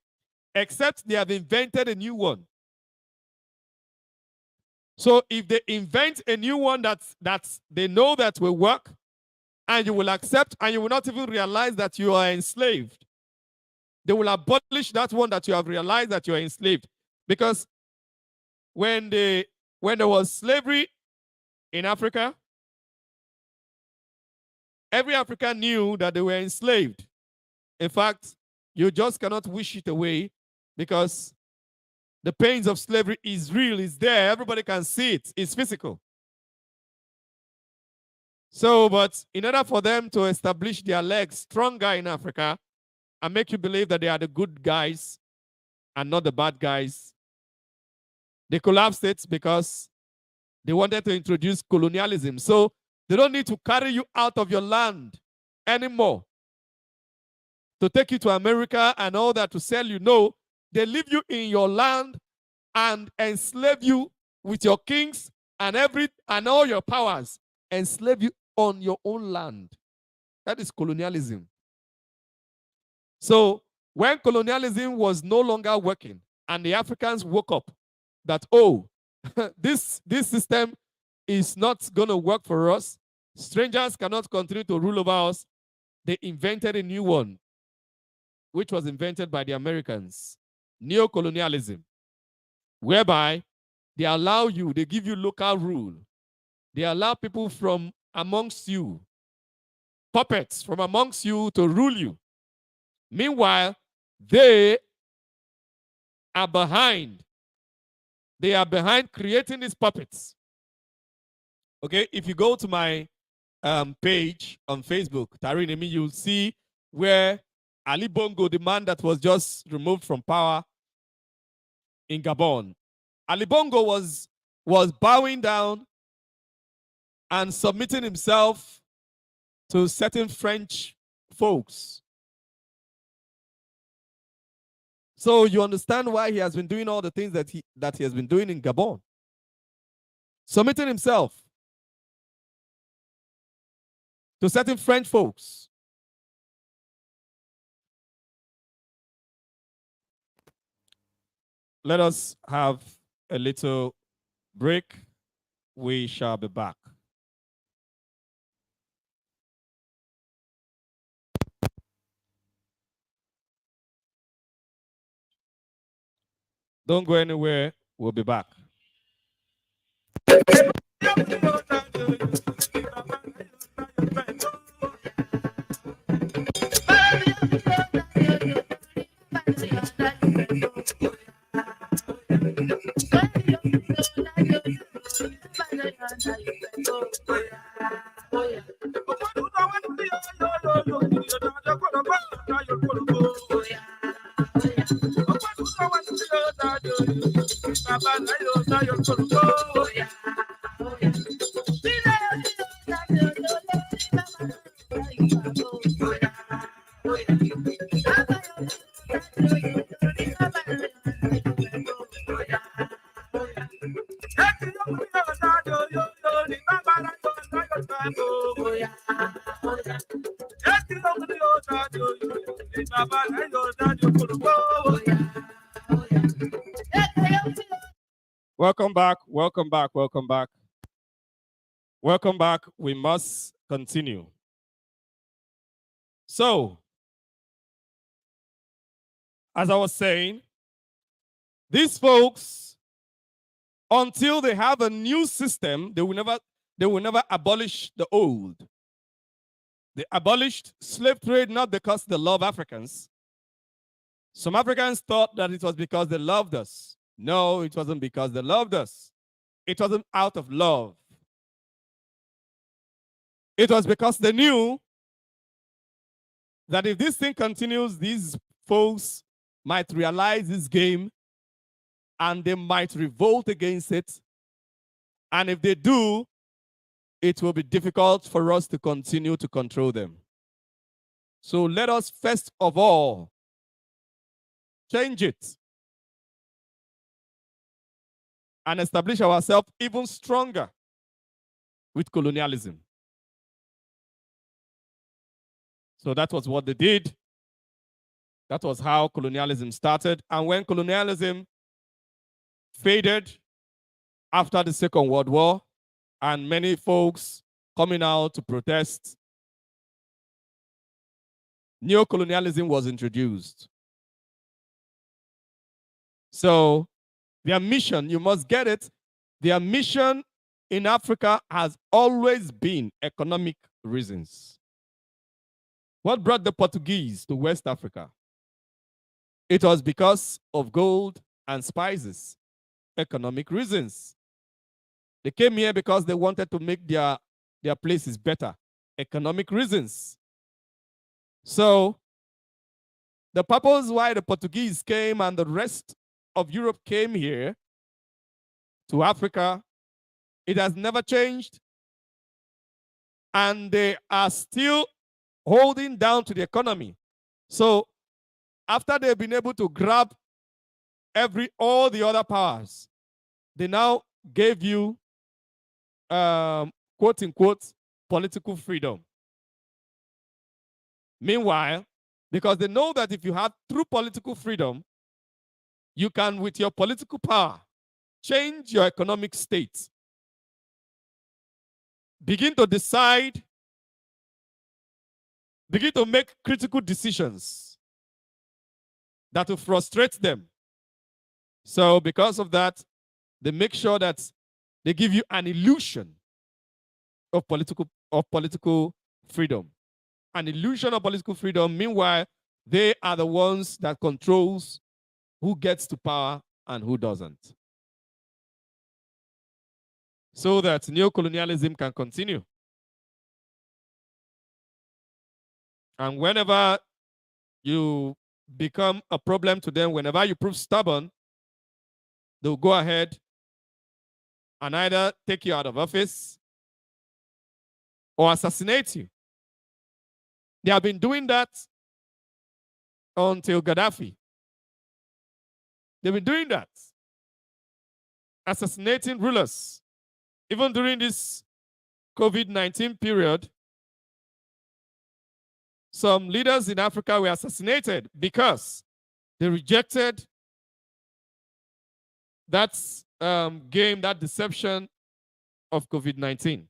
Speaker 1: except they have invented a new one. So if they invent a new one that they know that will work, and you will accept, and you will not even realize that you are enslaved, they will abolish that one that you have realized that you are enslaved. Because when there was slavery in Africa, every African knew that they were enslaved. In fact, you just cannot wish it away, because the pains of slavery is real, it's there, everybody can see it, it's physical. So, but in order for them to establish their legs stronger in Africa and make you believe that they are the good guys and not the bad guys, they collapsed it because they wanted to introduce colonialism. So they don't need to carry you out of your land anymore to take you to America and all that to sell you. No, they leave you in your land and enslave you with your kings and all your powers, enslave you on your own land. That is colonialism. So when colonialism was no longer working, And the Africans woke up that, oh, this system is not going to work for us. Strangers cannot continue to rule over us. They invented a new one, which was invented by the Americans, neocolonialism, whereby they allow you, they give you local rule. They allow people from amongst you, puppets from amongst you, to rule you. Meanwhile, they are behind. They are behind creating these puppets. Okay, if you go to my page on Facebook, TARI NEMI, you'll see where Ali Bongo, the man that was just removed from power in Gabon, Ali Bongo was bowing down and submitting himself to certain French folks. So you understand why he has been doing all the things that he has been doing in Gabon. Submitting himself to certain French folks. Let us have a little break. We shall be back. Don't go anywhere. We'll be back. Welcome back, welcome back, welcome back. Welcome back. We must continue. So, as I was saying, these folks, until they have a new system, they will never abolish the old. They abolished slave trade not because they love Africans. Some Africans thought that it was because they loved us. No, it wasn't because they loved us. It wasn't out of love. It was because they knew that if this thing continues, these folks might realize this game and they might revolt against it. And if they do, it will be difficult for us to continue to control them. So let us first of all change it and establish ourselves even stronger with colonialism. So that was what they did. That was how colonialism started. And when colonialism faded after the Second World War, and many folks coming out to protest, neocolonialism was introduced. So their mission, you must get it, their mission in Africa has always been economic reasons. What brought the Portuguese to West Africa? It was because of gold and spices, economic reasons. They came here because they wanted to make their places better, economic reasons. So the purpose why the Portuguese came and the rest of Europe came here to Africa, it has never changed. And they are still holding down to the economy. So after they've been able to grab all the other powers, they now gave you quote unquote political freedom. Meanwhile, because they know that if you have true political freedom, you can, with your political power, change your economic state. Begin to decide, begin to make critical decisions that will frustrate them. So because of that, they make sure that they give you an illusion of political freedom. An illusion of political freedom. Meanwhile, they are the ones that controls who gets to power and who doesn't. So that neocolonialism can continue. And whenever you become a problem to them, whenever you prove stubborn, they'll go ahead and either take you out of office or assassinate you. They have been doing that until Gaddafi. They've been doing that, assassinating rulers. Even during this COVID-19 period, some leaders in Africa were assassinated because they rejected that game, that deception of COVID-19.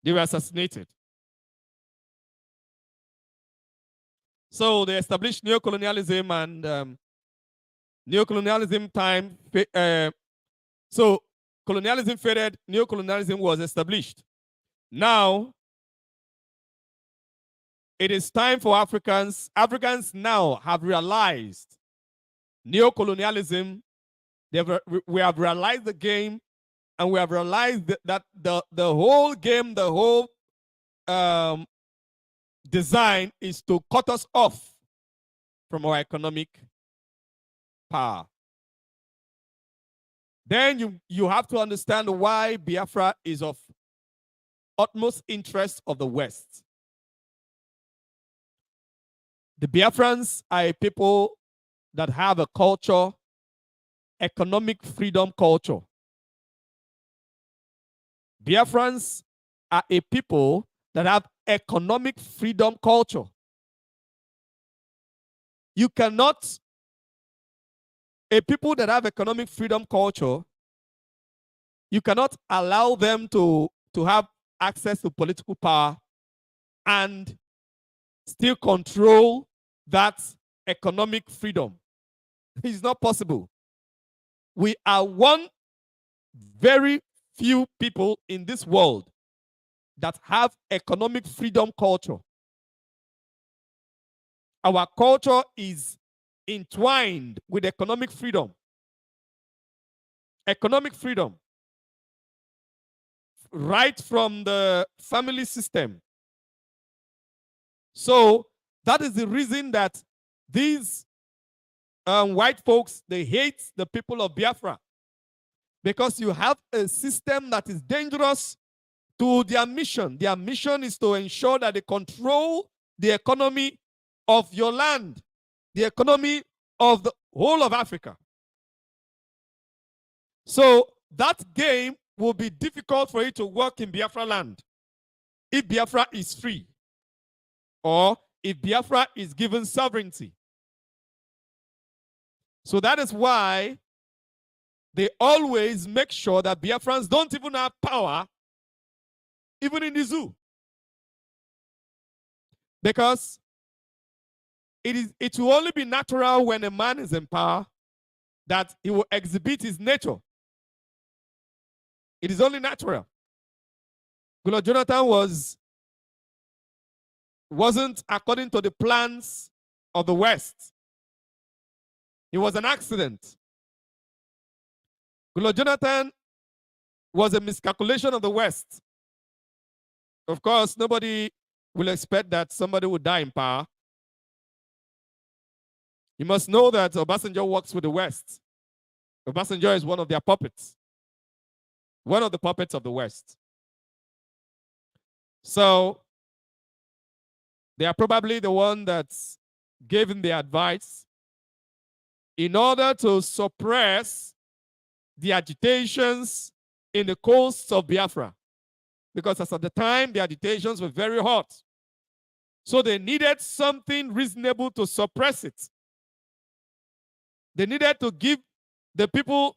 Speaker 1: They were assassinated. So they established neocolonialism, and neocolonialism time. So colonialism faded, neocolonialism was established. Now, it is time for Africans. Africans now have realized neocolonialism. We have realized the game, and we have realized that the whole game, the whole design is to cut us off from our economic power. Then you have to understand why Biafra is of utmost interest of the West. The Biafrans are a people that have a culture, economic freedom culture. Biafrans are a people that have economic freedom culture. You cannot, a people that have economic freedom culture, you cannot allow them to have access to political power and still control that economic freedom. It's not possible. We are one very few people in this world that have economic freedom culture. Our culture is entwined with economic freedom. Economic freedom. Right from the family system. So that is the reason that these white folks, they hate the people of Biafra. Because you have a system that is dangerous to their mission. Their mission is to ensure that they control the economy of your land, the economy of the whole of Africa. So that game will be difficult for it to work in Biafra land if Biafra is free or if Biafra is given sovereignty. So that is why they always make sure that Biafrans don't even have power, even in the zoo. Because it will only be natural when a man is in power that he will exhibit his nature. It is only natural. Goodluck Jonathan wasn't according to the plans of the West. It was an accident. Goodluck Jonathan was a miscalculation of the West. Of course, nobody will expect that somebody would die in power. You must know that Obasanjo works with the West. Obasanjo is one of their puppets. One of the puppets of the West. So they are probably the one that's given the advice in order to suppress the agitations in the coasts of Biafra. Because as at the time, the agitations were very hot. So they needed something reasonable to suppress it. They needed to give the people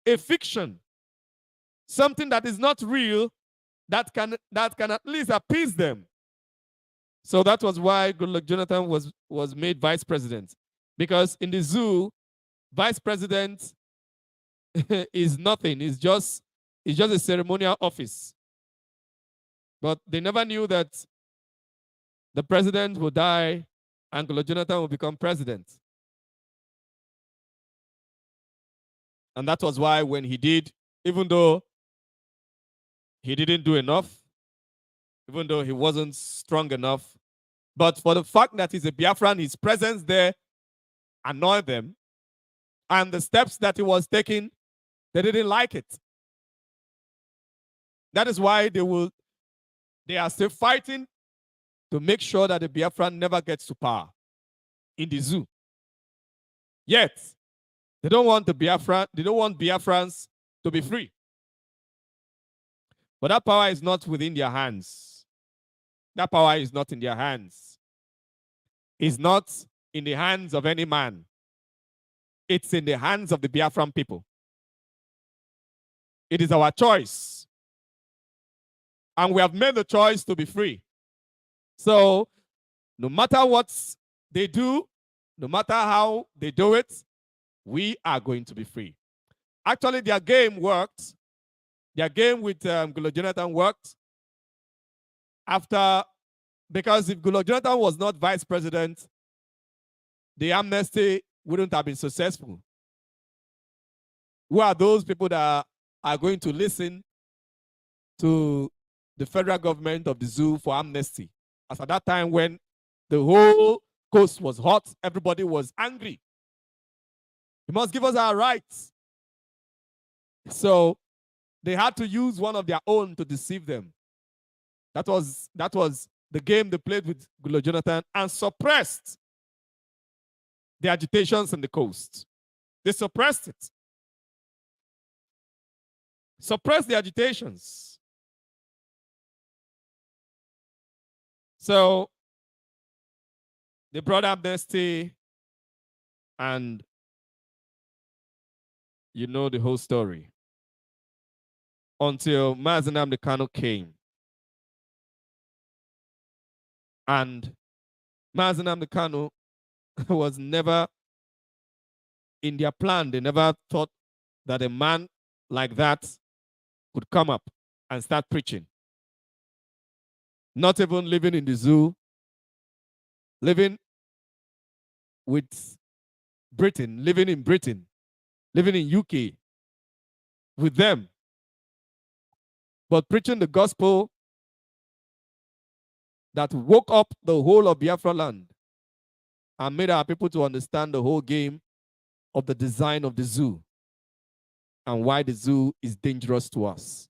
Speaker 1: a fiction, something that is not real, that can at least appease them. So that was why Goodluck Jonathan was made vice president, because in the zoo, vice president is nothing. It's just a ceremonial office. But they never knew that the president will die and Goodluck Jonathan will become president. And that was why when he did, even though he didn't do enough, even though he wasn't strong enough, but for the fact that he's a Biafran, his presence there annoyed them. And the steps that he was taking, they didn't like it. That is why they are still fighting to make sure that the Biafran never gets to power in the zoo. Yet, they don't want Biafrans to be free. But that power is not within their hands. That power is not in their hands. It's not in the hands of any man. It's in the hands of the Biafran people. It is our choice. And we have made the choice to be free. So, no matter what they do, no matter how they do it, we are going to be free. Actually, their game worked. Their game with Goodluck Jonathan worked. Because if Goodluck Jonathan was not vice president, the amnesty wouldn't have been successful. Who are those people that are going to listen to the federal government of the zoo for amnesty? As at that time when the whole coast was hot, everybody was angry. You must give us our rights. So they had to use one of their own to deceive them. That was the game they played with Goodluck Jonathan and suppressed the agitations on the coast. They suppressed it. Suppressed the agitations. So they brought amnesty, and you know the whole story. Until Mazi Nnamdi Kanu came. And Mazi Nnamdi Kanu was never in their plan. They never thought that a man like that could come up and start preaching. Not even living in the zoo, living with Britain, living in Britain, living in UK with them, but preaching the gospel that woke up the whole of Biafra land and made our people to understand the whole game of the design of the zoo and why the zoo is dangerous to us.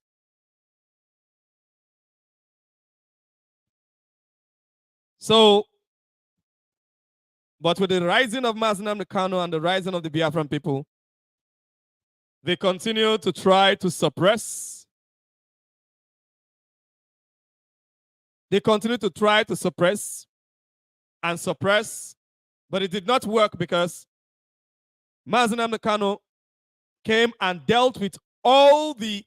Speaker 1: So, but with the rising of Mazi Nnamdi Kanu and the rising of the Biafran people, they continue to try to suppress. They continue to try to suppress and suppress, but it did not work because Mazi Nnamdi Kanu came and dealt with all the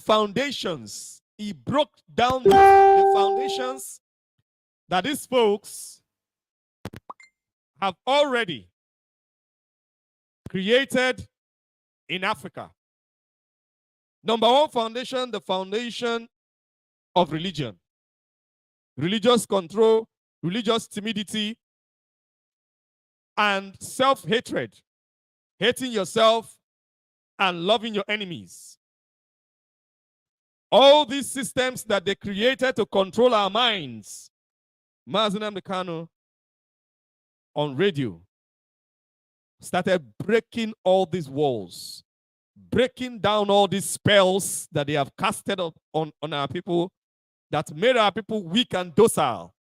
Speaker 1: foundations. He broke down the foundations that these folks have already created in Africa. Number one foundation, the foundation of religion. Religious control, religious timidity, and self-hatred. Hating yourself and loving your enemies. All these systems that they created to control our minds. Mazi Nnamdi Kanu on radio started breaking all these walls, breaking down all these spells that they have casted on our people that made our people weak and docile.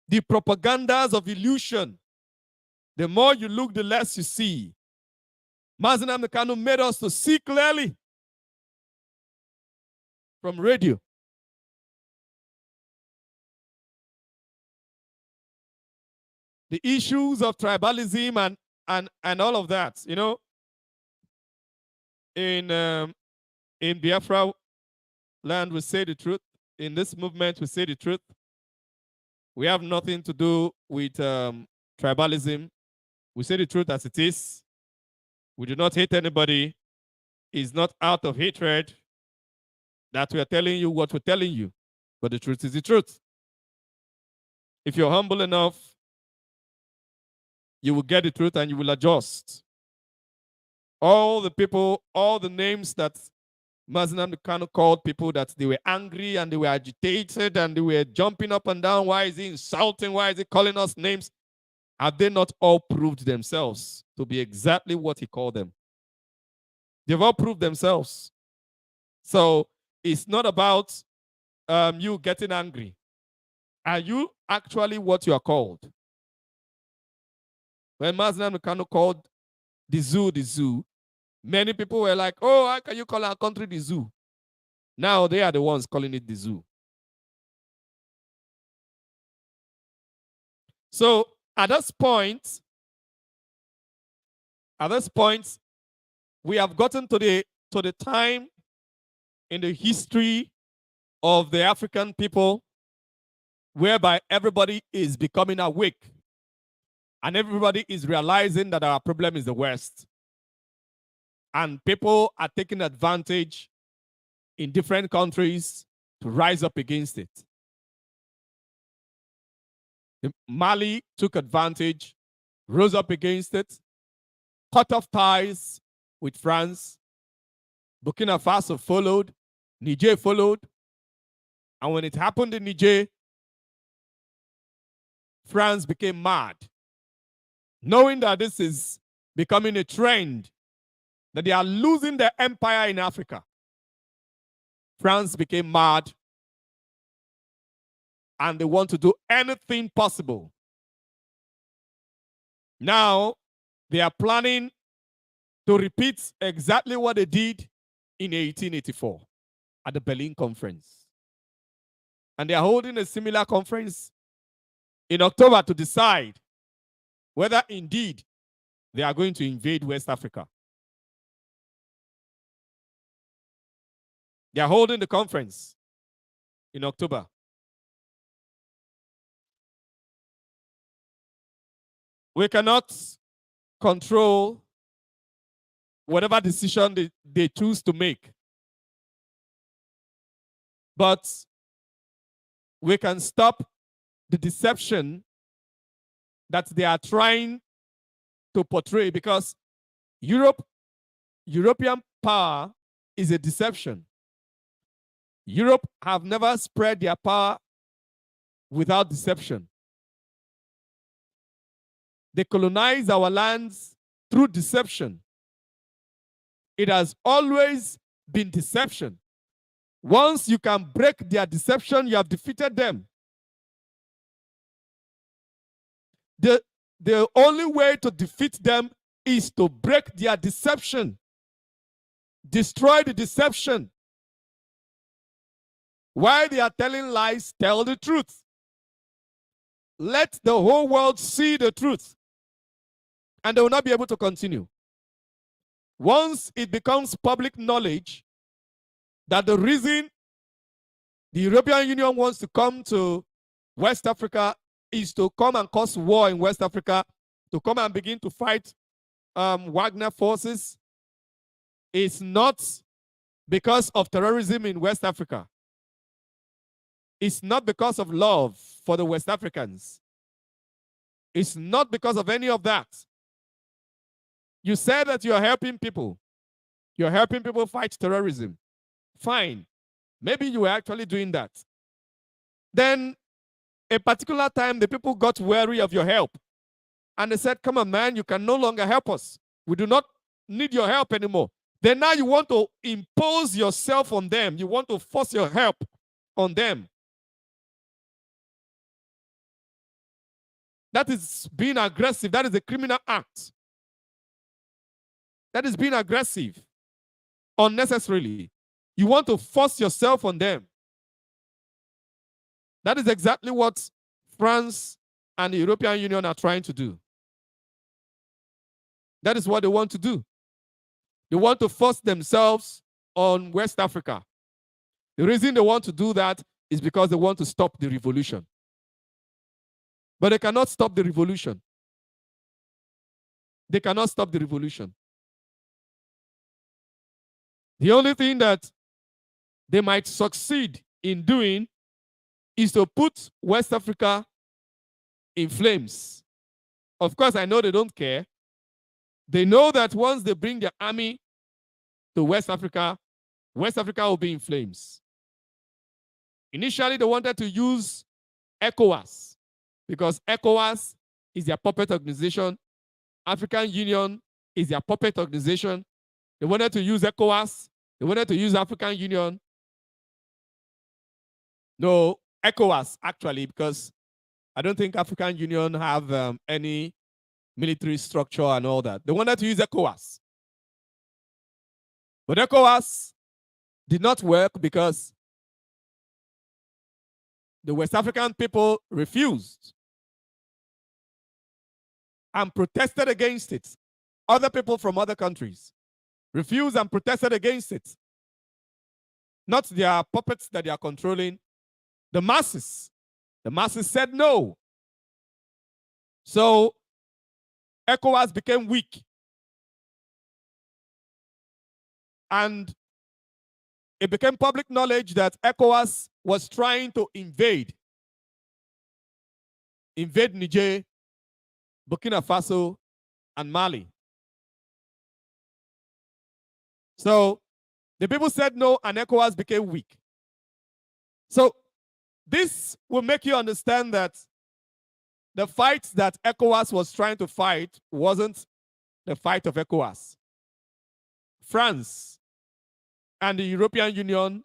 Speaker 1: The propagandas of illusion, the more you look, the less you see. Mazi Nnamdi Kanu made us to see clearly from radio. the issues of tribalism and all of that. You know, in Biafra land, we say the truth. In this movement, we say the truth. We have nothing to do with tribalism. We say the truth as it is. We do not hate anybody. It's not out of hatred that we are telling you what we're telling you. But the truth is the truth. If you're humble enough, you will get the truth and you will adjust. All the people, all the names that Mazi Kanu called people, that they were angry and they were agitated and they were jumping up and down. Why is he insulting? Why is he calling us names? Have they not all proved themselves to be exactly what he called them? They've all proved themselves. So it's not about you getting angry. Are you actually what you are called? When Mazi Kanu called the zoo, many people were like, oh, how can you call our country the zoo? Now they are the ones calling it the zoo. So at this point, we have gotten to the time in the history of the African people whereby everybody is becoming awake and everybody is realizing that our problem is the West. And people are taking advantage in different countries to rise up against it. Mali took advantage, rose up against it, cut off ties with France. Burkina Faso followed, Niger followed. And when it happened in Niger, France became mad, knowing that this is becoming a trend, that they are losing their empire in Africa. France became mad and they want to do anything possible. Now, they are planning to repeat exactly what they did in 1884 at the Berlin Conference. And they are holding a similar conference in October to decide whether indeed they are going to invade West Africa. They are holding the conference in October. We cannot control whatever decision they choose to make. But we can stop the deception that they are trying to portray, because European power is a deception. Europe have never spread their power without deception. They colonize our lands through deception. It has always been deception. Once you can break their deception, you have defeated them. The only way to defeat them is to break their deception. Destroy the deception. While they are telling lies, tell the truth. Let the whole world see the truth, and they will not be able to continue. Once it becomes public knowledge that the reason the European Union wants to come to West Africa is to come and cause war in West Africa, to come and begin to fight Wagner forces, it's not because of terrorism in West Africa. It's not because of love for the West Africans. It's not because of any of that. You said that you're helping people. You're helping people fight terrorism. Fine. Maybe you were actually doing that. Then, a particular time, the people got weary of your help. And they said, come on, man, you can no longer help us. We do not need your help anymore. Then now you want to impose yourself on them. You want to force your help on them. That is being aggressive. That is a criminal act. That is being aggressive unnecessarily. You want to force yourself on them. That is exactly what France and the European Union are trying to do. That is what they want to do. They want to force themselves on West Africa. The reason they want to do that is because they want to stop the revolution. But they cannot stop the revolution. They cannot stop the revolution. The only thing that they might succeed in doing is to put West Africa in flames. Of course, I know they don't care. They know that once they bring their army to West Africa will be in flames. Initially, they wanted to use ECOWAS because ECOWAS is their puppet organization. African Union is their puppet organization. They wanted to use ECOWAS. They wanted to use African Union. No, ECOWAS, actually, because I don't think African Union have any military structure and all that. They wanted to use ECOWAS. But ECOWAS did not work because the West African people refused and protested against it. Other people from other countries refused and protested against it. Not their puppets that they are controlling. The masses. The masses said no. So ECOWAS became weak. And it became public knowledge that ECOWAS was trying to invade Niger, Burkina Faso, and Mali. So the people said no, and ECOWAS became weak. So this will make you understand that the fight that ECOWAS was trying to fight wasn't the fight of ECOWAS. France and the European Union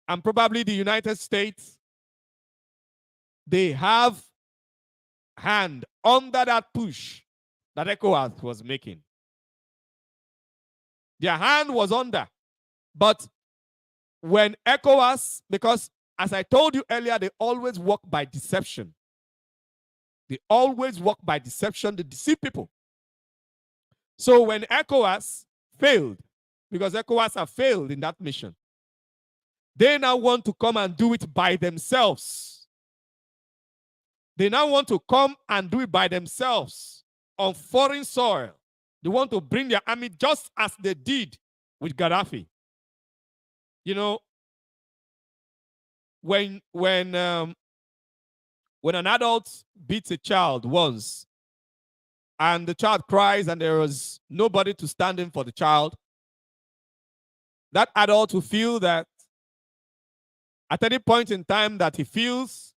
Speaker 1: and probably the United States, they have hand under that push that ECOWAS was making. Their hand was under. But when ECOWAS, because as I told you earlier, they always work by deception. They always work by deception. They deceive people. So when ECOWAS failed, because ECOWAS have failed in that mission, they now want to come and do it by themselves. They now want to come and do it by themselves on foreign soil. They want to bring their army just as they did with Gaddafi. You know, when an adult beats a child once and the child cries and there is nobody to stand in for the child, that adult will feel that at any point in time that he feels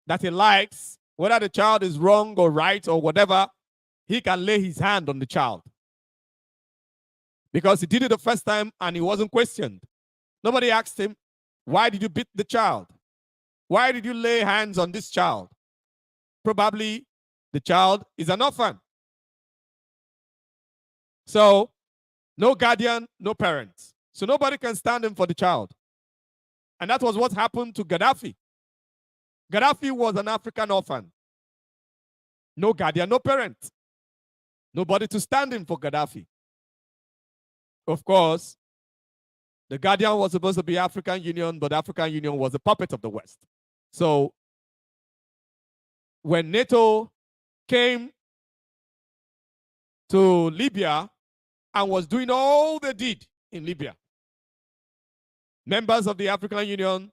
Speaker 1: that he likes, whether the child is wrong or right or whatever, he can lay his hand on the child. Because he did it the first time and he wasn't questioned. Nobody asked him, why did you beat the child? Why did you lay hands on this child? Probably the child is an orphan. So, no guardian, no parent. So nobody can stand in for the child. And that was what happened to Gaddafi. Gaddafi was an African orphan. No guardian, no parent. Nobody to stand in for Gaddafi. Of course, the guardian was supposed to be African Union, but African Union was a puppet of the West. So when NATO came to Libya and was doing all they did in Libya, members of the African Union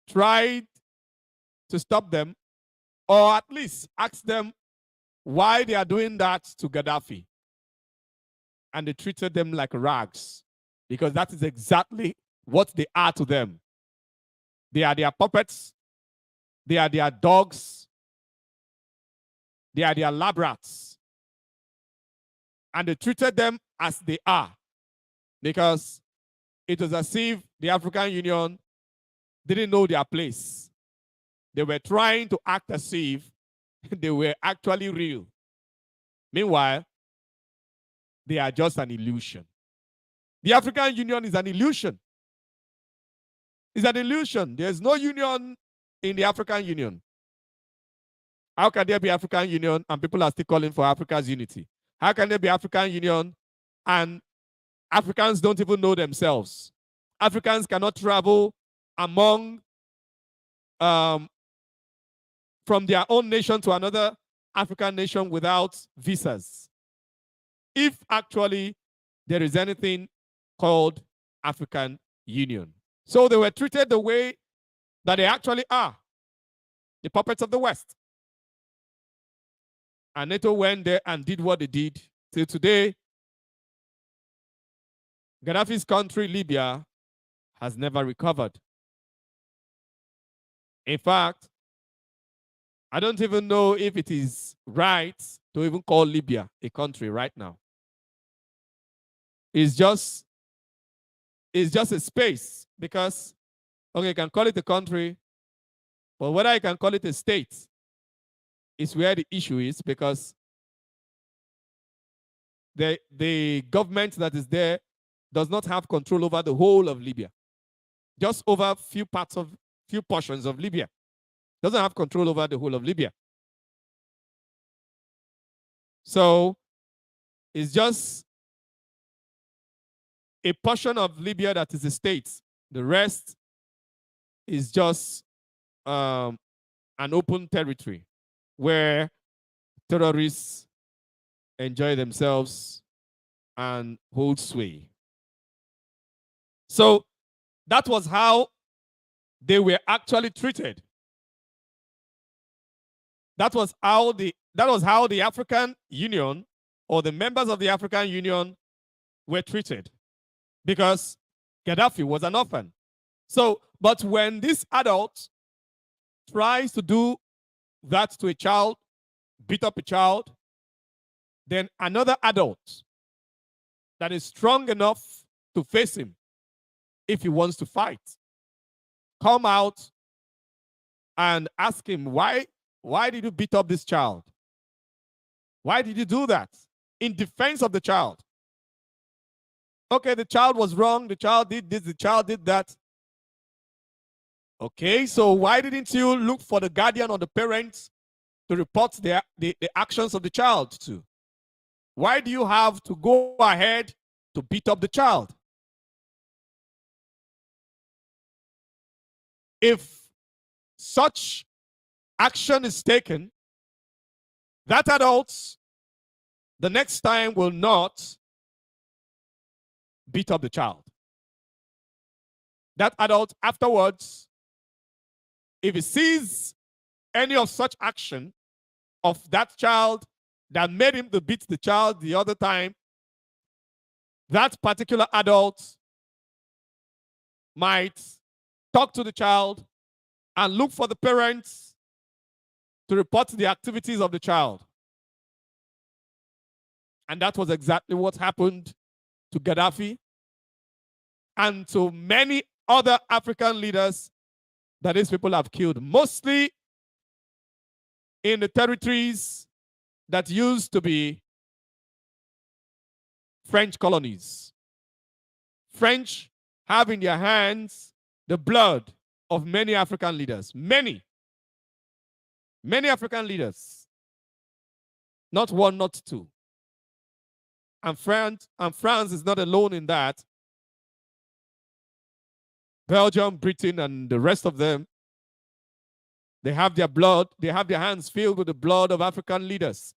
Speaker 1: tried to stop them, or at least ask them why they are doing that to Gaddafi. And they treated them like rags, because that is exactly what they are to them. They are their puppets. They are their dogs. They are their lab rats. And they treated them as they are, because it was as if the African Union didn't know their place. They were trying to act as if they were actually real. Meanwhile, they are just an illusion. The African Union is an illusion. It's an illusion. There's no union in the African Union? How can there be African Union and people are still calling for Africa's unity? How can there be African Union and Africans don't even know themselves? Africans cannot travel among from their own nation to another African nation without visas. If actually there is anything called African Union. So they were treated the way that they actually are, the puppets of the West. And NATO went there and did what they did. Till today, Gaddafi's country, Libya, has never recovered. In fact, I don't even know if it is right to even call Libya a country right now. It's just a space because, okay, you can call it a country, but whether you can call it a state is where the issue is, because the government that is there does not have control over the whole of Libya, just over few portions of Libya. Doesn't have control over the whole of Libya. So it's just a portion of Libya that is a state. The rest is just an open territory where terrorists enjoy themselves and hold sway. So that was how they were actually treated. That was how the African Union, or the members of the African Union, were treated, because Gaddafi was an orphan. So, but when this adult tries to do that to a child, beat up a child, then another adult that is strong enough to face him, if he wants to fight, come out and ask him, why did you beat up this child? Why did you do that? In defense of the child. Okay, the child was wrong. The child did this. The child did that. Okay, so why didn't you look for the guardian or the parents to report the actions of the child to? Why do you have to go ahead to beat up the child? If such action is taken, that adult the next time will not beat up the child. That adult afterwards, if he sees any of such action of that child that made him to beat the child the other time, that particular adult might talk to the child and look for the parents to report the activities of the child. And that was exactly what happened to Gaddafi and to many other African leaders that these people have killed, mostly in the territories that used to be French colonies. French have in their hands the blood of many African leaders. Many African leaders. Not one, not two. And France is not alone in that. Belgium, Britain, and the rest of them, they have their blood, they have their hands filled with the blood of African leaders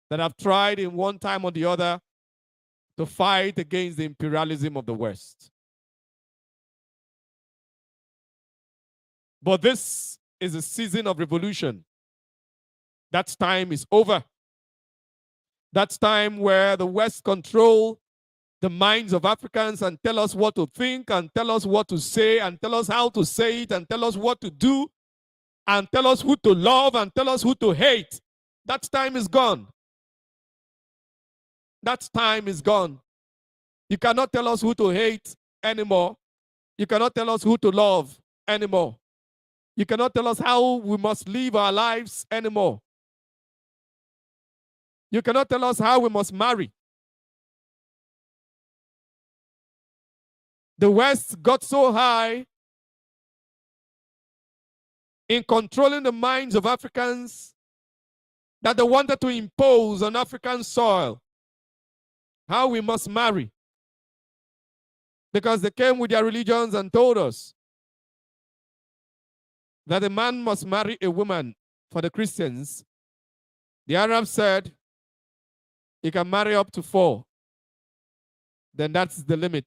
Speaker 1: that have tried in one time or the other to fight against the imperialism of the West. But this is a season of revolution. That time is over. That's time where the West control the minds of Africans and tell us what to think and tell us what to say and tell us how to say it and tell us what to do and tell us who to love and tell us who to hate. That time is gone. That time is gone. You cannot tell us who to hate anymore. You cannot tell us who to love anymore. You cannot tell us how we must live our lives anymore. You cannot tell us how we must marry. The West got so high in controlling the minds of Africans that they wanted to impose on African soil how we must marry. Because they came with their religions and told us that a man must marry a woman. For the Christians, the Arabs said he can marry up to 4. Then that's the limit.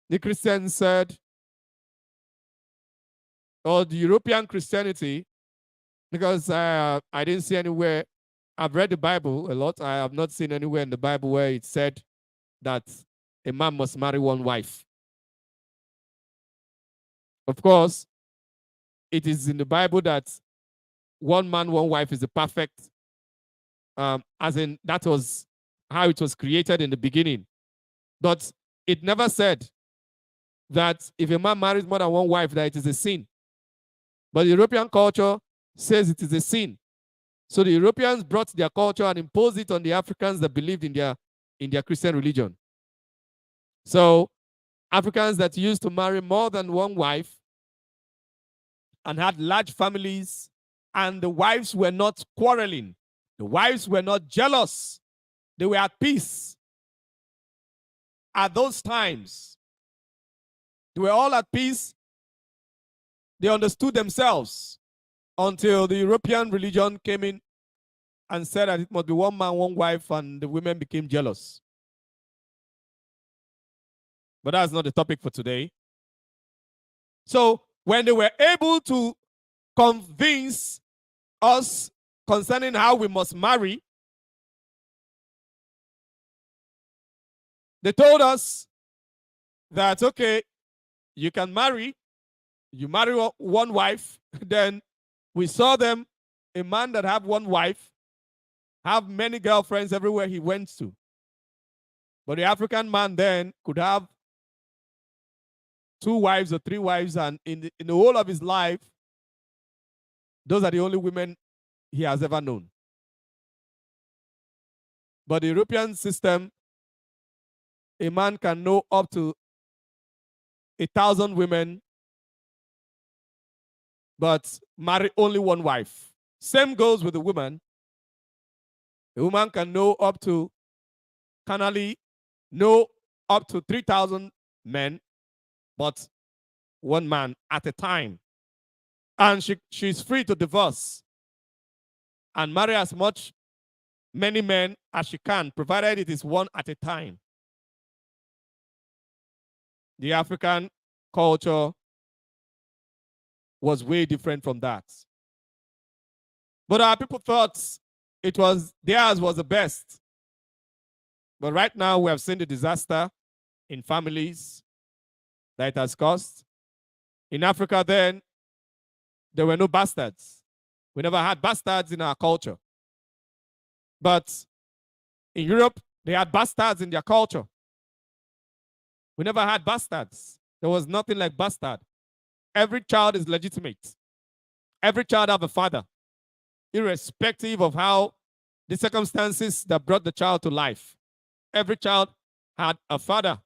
Speaker 1: The Christians said, or the European Christianity, because I didn't see anywhere, I've read the Bible a lot, I have not seen anywhere in the Bible where it said that a man must marry 1 wife. Of course, it is in the Bible that 1 man, 1 wife is the perfect, as in that was how it was created in the beginning. But it never said that if a man marries more than 1 wife, that it is a sin. But the European culture says it is a sin. So the Europeans brought their culture and imposed it on the Africans that believed in their Christian religion. So Africans that used to marry more than 1 wife and had large families, and the wives were not quarreling. The wives were not jealous. They were at peace. At those times, they were all at peace. They understood themselves until the European religion came in and said that it must be 1 man, 1 wife, and the women became jealous. But that's not the topic for today. So when they were able to convince us concerning how we must marry, they told us that, okay, you can marry, you marry 1 wife. Then we saw them, a man that had 1 wife, have many girlfriends everywhere he went to. But the African man then could have 2 wives or 3 wives, and in the whole of his life, those are the only women he has ever known. But the European system, a man can know up to 1,000 women, but marry only 1 wife. Same goes with the woman. A woman can know up to, carnally, know up to 3,000 men, but 1 man at a time. And she's free to divorce and marry as many men as she can, provided it is 1 at a time. The African culture was way different from that. But our people thought theirs was the best. But right now we have seen the disaster in families that it has caused. In Africa then, there were no bastards. We never had bastards in our culture. But in Europe, they had bastards in their culture. We never had bastards. There was nothing like bastard. Every child is legitimate. Every child has a father, irrespective of how the circumstances that brought the child to life. Every child had a father.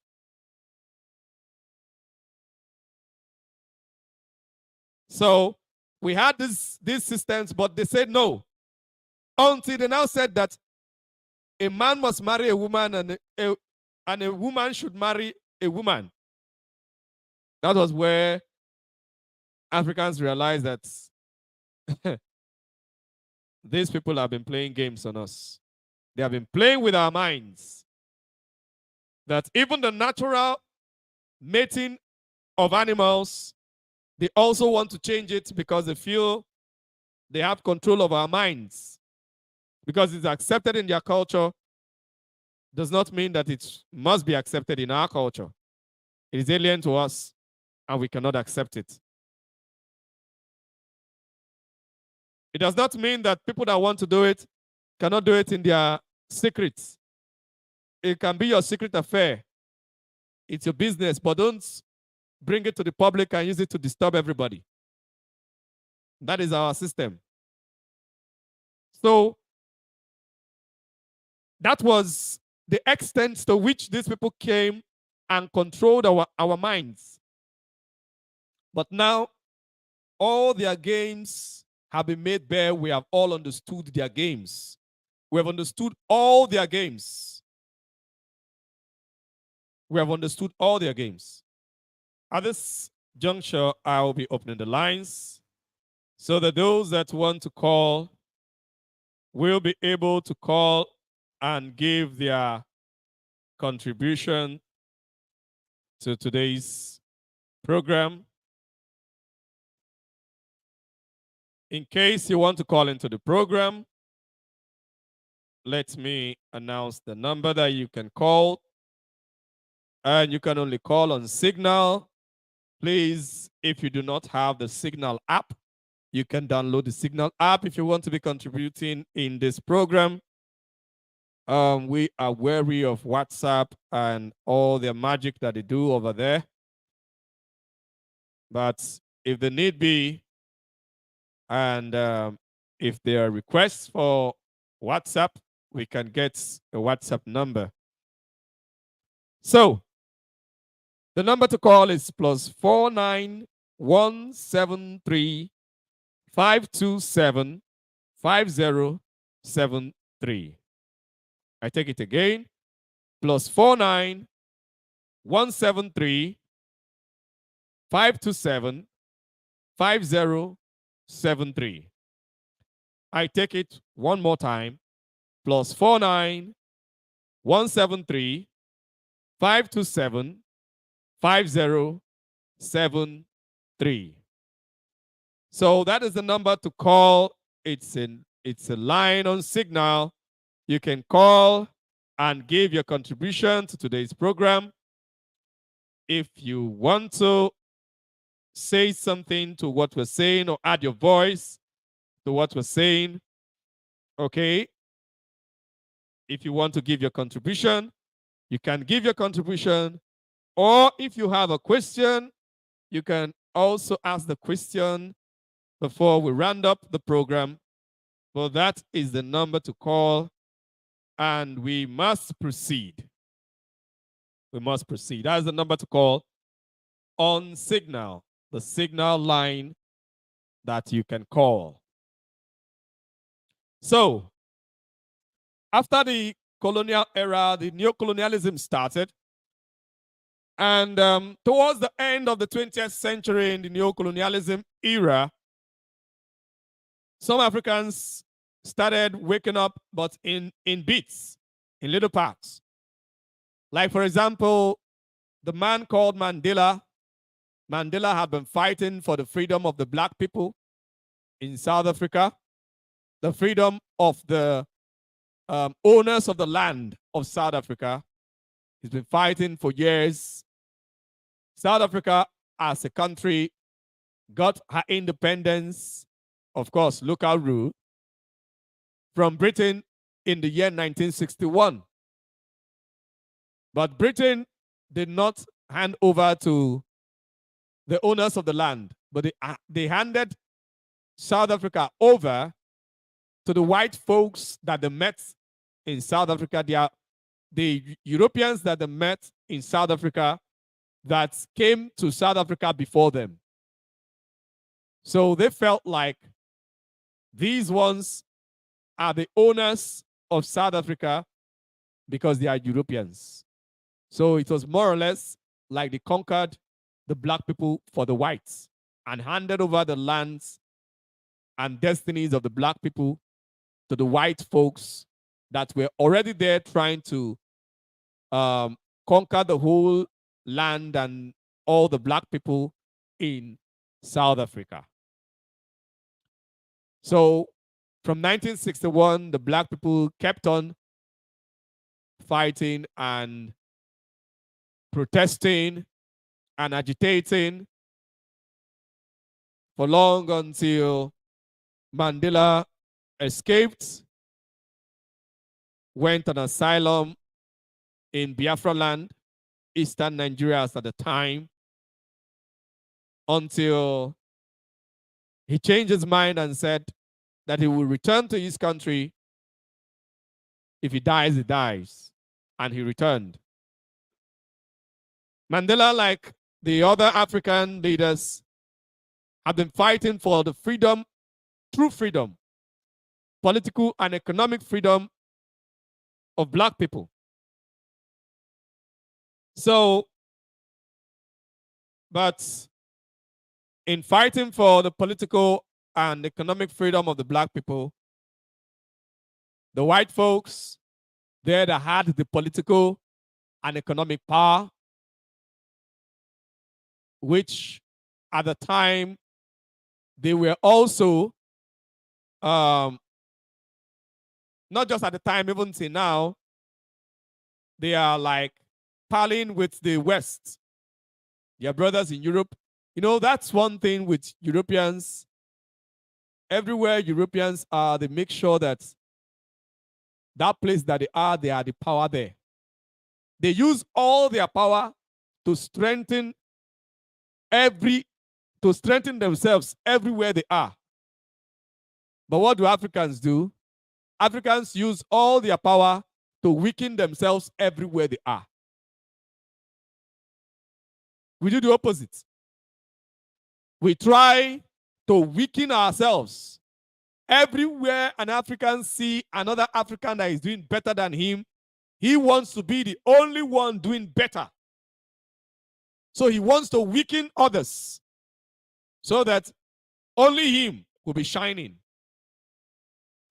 Speaker 1: So we had these systems, but they said no. Until they now said that a man must marry a woman and a woman should marry a woman. That was where Africans realized that these people have been playing games on us. They have been playing with our minds. That even the natural mating of animals, they also want to change it because they feel they have control of our minds. Because it's accepted in their culture does not mean that it must be accepted in our culture. It is alien to us, and we cannot accept it. It does not mean that people that want to do it cannot do it in their secrets. It can be your secret affair. It's your business, but don't bring it to the public and use it to disturb everybody. That is our system. So that was the extent to which these people came and controlled our minds. But now, all their games have been made bare. We have all understood their games. We have understood all their games. We have understood all their games. At this juncture, I will be opening the lines so that those that want to call will be able to call and give their contribution to today's program. In case you want to call into the program, let me announce the number that you can call. And you can only call on Signal. Please, if you do not have the Signal app, you can download the Signal app if you want to be contributing in this program. We are wary of WhatsApp and all the magic that they do over there. But if the need be, and if there are requests for WhatsApp, we can get a WhatsApp number. So the number to call is +49 173 527 5073. I take it again. +49 173 527 5073. I take it one more time. +49 173 527 5073. So that is the number to call. It's a line on Signal. You can call and give your contribution to today's program. If you want to say something to what we're saying or add your voice to what we're saying, okay? If you want to give your contribution, you can give your contribution. Or if you have a question, you can also ask the question before we round up the program. But that is the number to call, and we must proceed. We must proceed. That is the number to call on Signal, the Signal line that you can call. So, after the colonial era, the neocolonialism started. And towards the end of the 20th century, in the neocolonialism era, some Africans started waking up, but in bits, in little parts. Like, for example, the man called Mandela. Mandela had been fighting for the freedom of the black people in South Africa, the freedom of the owners of the land of South Africa. He's been fighting for years. South Africa, as a country, got her independence, of course, local rule, from Britain in the year 1961. But Britain did not hand over to the owners of the land, but they handed South Africa over to the white folks that they met in South Africa. They are the Europeans that they met in South Africa that came to South Africa before them. So they felt like these ones are the owners of South Africa because they are Europeans. So it was more or less like they conquered the black people for the whites and handed over the lands and destinies of the black people to the white folks that were already there trying to conquer the whole land and all the black people in South Africa. So from 1961, the black people kept on fighting and protesting and agitating for long until Mandela escaped, went on asylum in Biafra land, Eastern Nigeria at the time, until he changed his mind and said that he will return to his country. If he dies, he dies. And he returned. Mandela, like the other African leaders, have been fighting for the freedom, true freedom, political and economic freedom of black people. So, but in fighting for the political and economic freedom of the black people, the white folks there that had the political and economic power, which at the time they were also, not just at the time, even till now, they are like palling with the West, their brothers in Europe. You know, that's one thing with Europeans. Everywhere Europeans are, they make sure that that place that they are the power there. They use all their power to strengthen themselves everywhere they are. But what do Africans do? Africans use all their power to weaken themselves everywhere they are. We do the opposite. We try to weaken ourselves. Everywhere an African see another African that is doing better than him, he wants to be the only one doing better. So he wants to weaken others so that only him will be shining.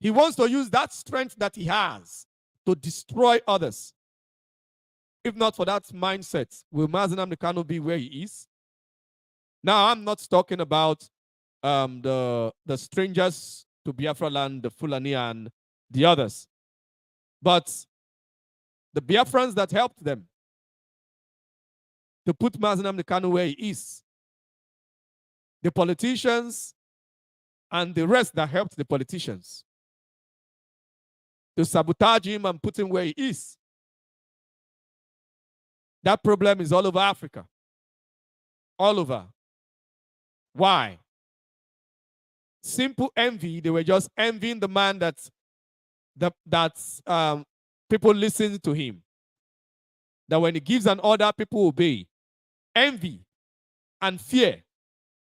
Speaker 1: He wants to use that strength that he has to destroy others. If not for that mindset, will Mazi Nnamdi Kanu be where he is? Now, I'm not talking about the strangers to Biafra land, the Fulani and the others, but the Biafrans that helped them to put Mazi Nnamdi Kanu where he is, the politicians and the rest that helped the politicians to sabotage him and put him where he is. That problem is all over Africa. All over. Why? Simple envy. They were just envying the man that people listen to him. That when he gives an order, people obey. Envy and fear.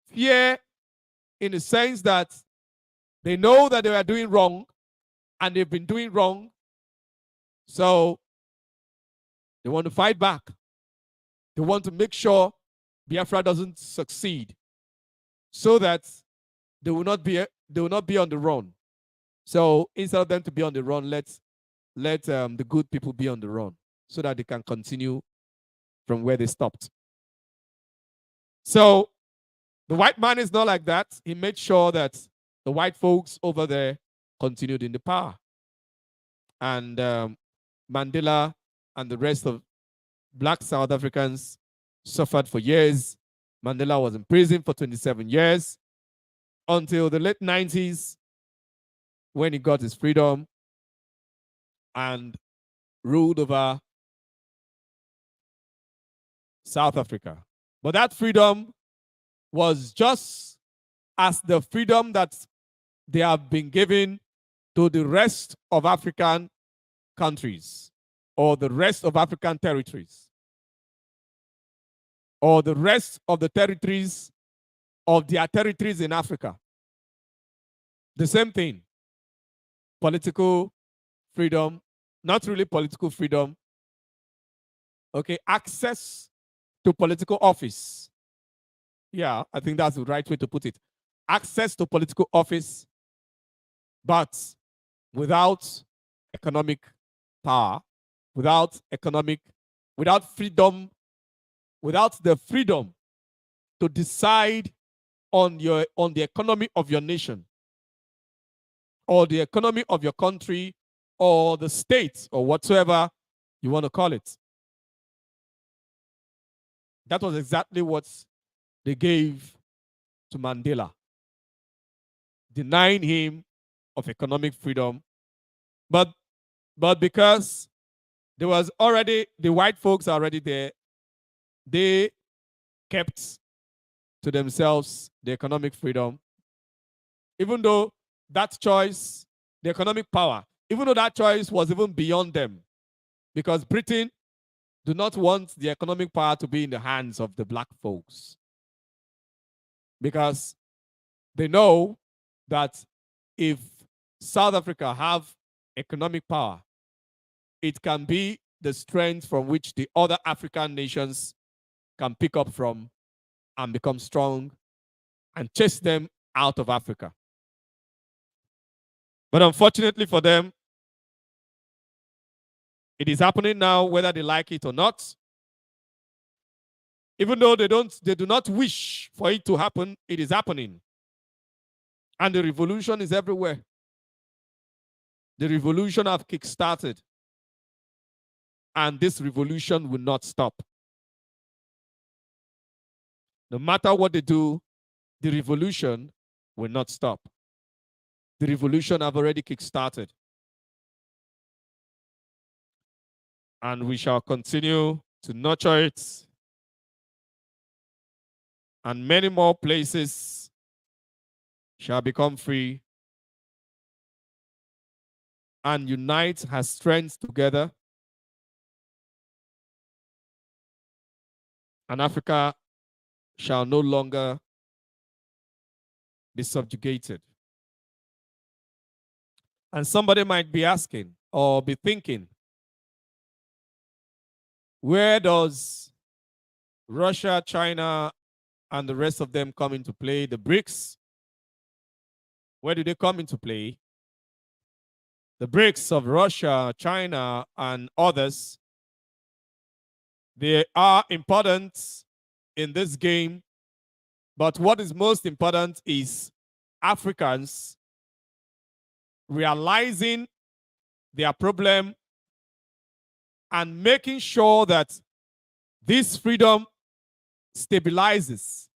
Speaker 1: Fear in the sense that they know that they are doing wrong and they've been doing wrong. So they want to fight back. They want to make sure Biafra doesn't succeed so that they will not be on the run. So instead of them to be on the run, let the good people be on the run so that they can continue from where they stopped. So the white man is not like that. He made sure that the white folks over there continued in the power. And Mandela and the rest of black South Africans suffered for years. Mandela was in prison for 27 years until the late 90s when he got his freedom and ruled over South Africa. But that freedom was just as the freedom that they have been given to the rest of African countries or the rest of African territories or the rest of the territories of their territories in Africa. The same thing. Political freedom, not really political freedom. Okay, access to political office. Yeah, I think that's the right way to put it. Access to political office, but without economic power, without freedom, without the freedom to decide on the economy of your nation or the economy of your country or the state or whatsoever you want to call it. That was exactly what they gave to Mandela, denying him of economic freedom. But because there was already, the white folks are already there, they kept to themselves the economic freedom. Even though that choice, the economic power, even though that choice was even beyond them, because Britain do not want the economic power to be in the hands of the black folks. Because They know that if South Africa have economic power, it can be the strength from which the other African nations can pick up from and become strong and chase them out of Africa. But unfortunately for them, it is happening now, whether they like it or not. Even though they do not wish for it to happen, it is happening. And the revolution is everywhere. The revolution have kick-started. And this revolution will not stop. No matter what they do, the revolution will not stop. The revolution have already kick-started. And we shall continue to nurture it. And many more places shall become free and unite as strength together. And Africa shall no longer be subjugated. And somebody might be asking or be thinking, where does Russia, China, and the rest of them come into play? The BRICS, where do they come into play? The BRICS of Russia, China, and others, they are important in this game. But what is most important is Africans realizing their problem and making sure that this freedom stabilizes.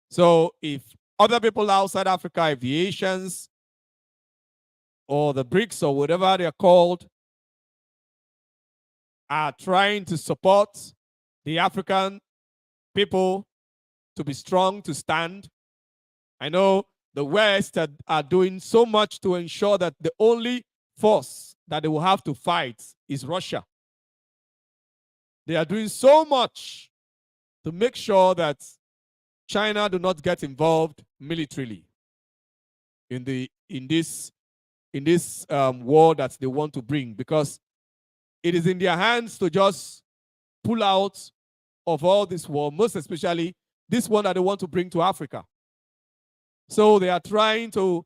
Speaker 1: So if other people outside Africa, if the Asians or the BRICS or whatever they're called, are trying to support the African people to be strong, to stand. I know the West are doing so much to ensure that the only force that they will have to fight is Russia. They are doing so much to make sure that China do not get involved militarily in this war that they want to bring, because it is in their hands to just pull out of all this war, most especially this one that they want to bring to Africa. So they are trying to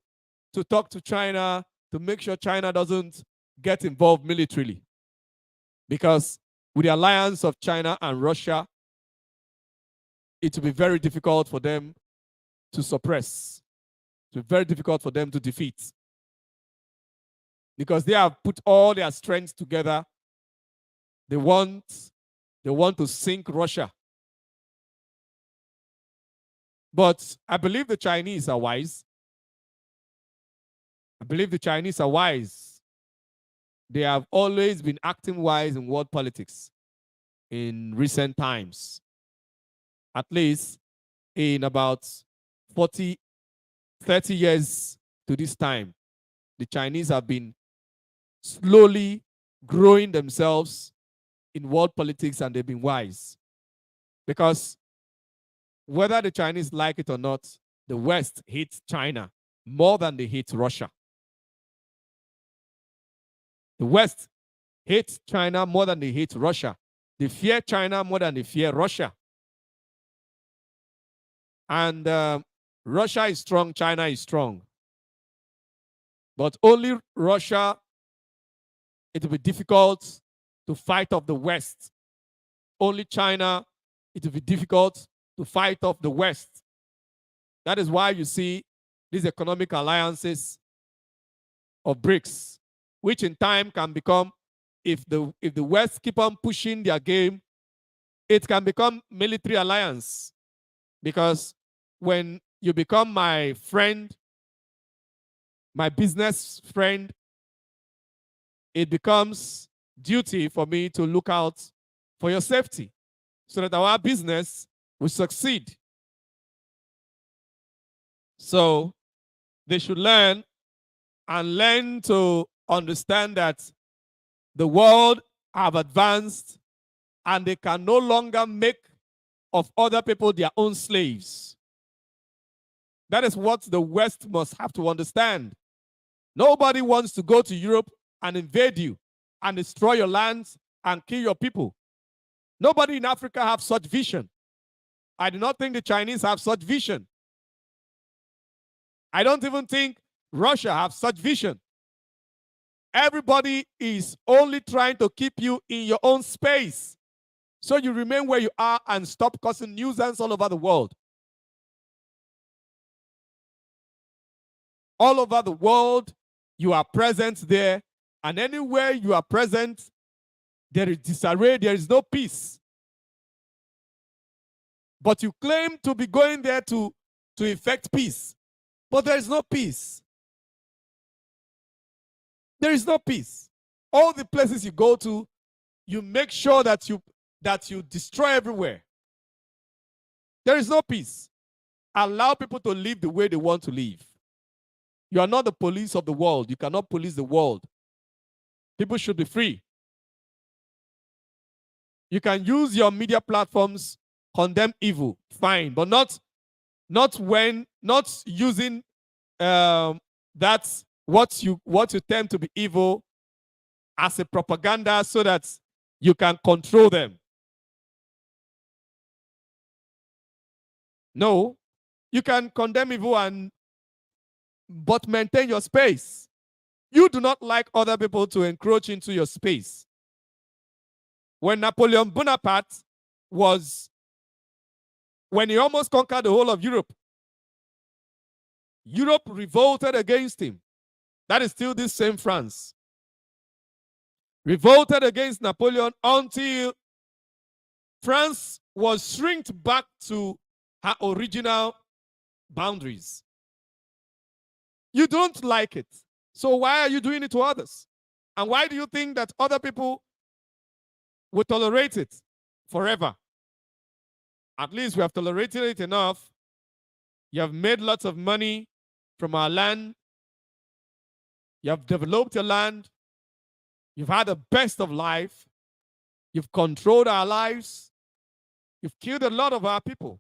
Speaker 1: talk to China to make sure China doesn't get involved militarily. Because with the alliance of China and Russia, it will be very difficult for them to suppress. It will be very difficult for them to defeat. Because they have put all their strengths together. They want to sink Russia. But I believe the Chinese are wise. I believe the Chinese are wise. They have always been acting wise in world politics in recent times. At least in about 30 years to this time, the Chinese have been slowly growing themselves in world politics, and they've been wise. Because whether the Chinese like it or not, the West hates China more than they hate Russia. The West hates China more than they hate Russia. They fear China more than they fear Russia. And Russia is strong, China is strong. But only Russia, it will be difficult to fight off the West. Only China, it will be difficult to fight off the West. That is why you see these economic alliances of BRICS, which in time can become, if the West keep on pushing their game, it can become military alliance. Because when you become my friend, my business friend, it becomes duty for me to look out for your safety so that our business will succeed. So they should learn to understand that the world have advanced and they can no longer make of other people their own slaves. That is what the West must have to understand. Nobody wants to go to Europe and invade you and destroy your lands and kill your people. Nobody in Africa have such vision. I do not think the Chinese have such vision. I don't even think Russia have such vision. Everybody is only trying to keep you in your own space, so you remain where you are and stop causing nuisance all over the world. All over the world, you are present there, and anywhere you are present, there is disarray, there is no peace. But you claim to be going there to effect peace, but there is no peace. There is no peace. All the places you go to, you make sure that you destroy everywhere. There is no peace. Allow people to live the way they want to live. You are not the police of the world. You cannot police the world. People should be free. You can use your media platforms, condemn evil, fine, but not using that's what you term to be evil as a propaganda so that you can control them. No, you can condemn evil but maintain your space. You do not like other people to encroach into your space. When Napoleon Bonaparte when he almost conquered the whole of Europe, Europe revolted against him. That is still this same France. Revolted against Napoleon until France was shrinked back to her original boundaries. You don't like it. So why are you doing it to others? And why do you think that other people will tolerate it forever? At least we have tolerated it enough. You have made lots of money from our land. You have developed your land. You've had the best of life. You've controlled our lives. You've killed a lot of our people.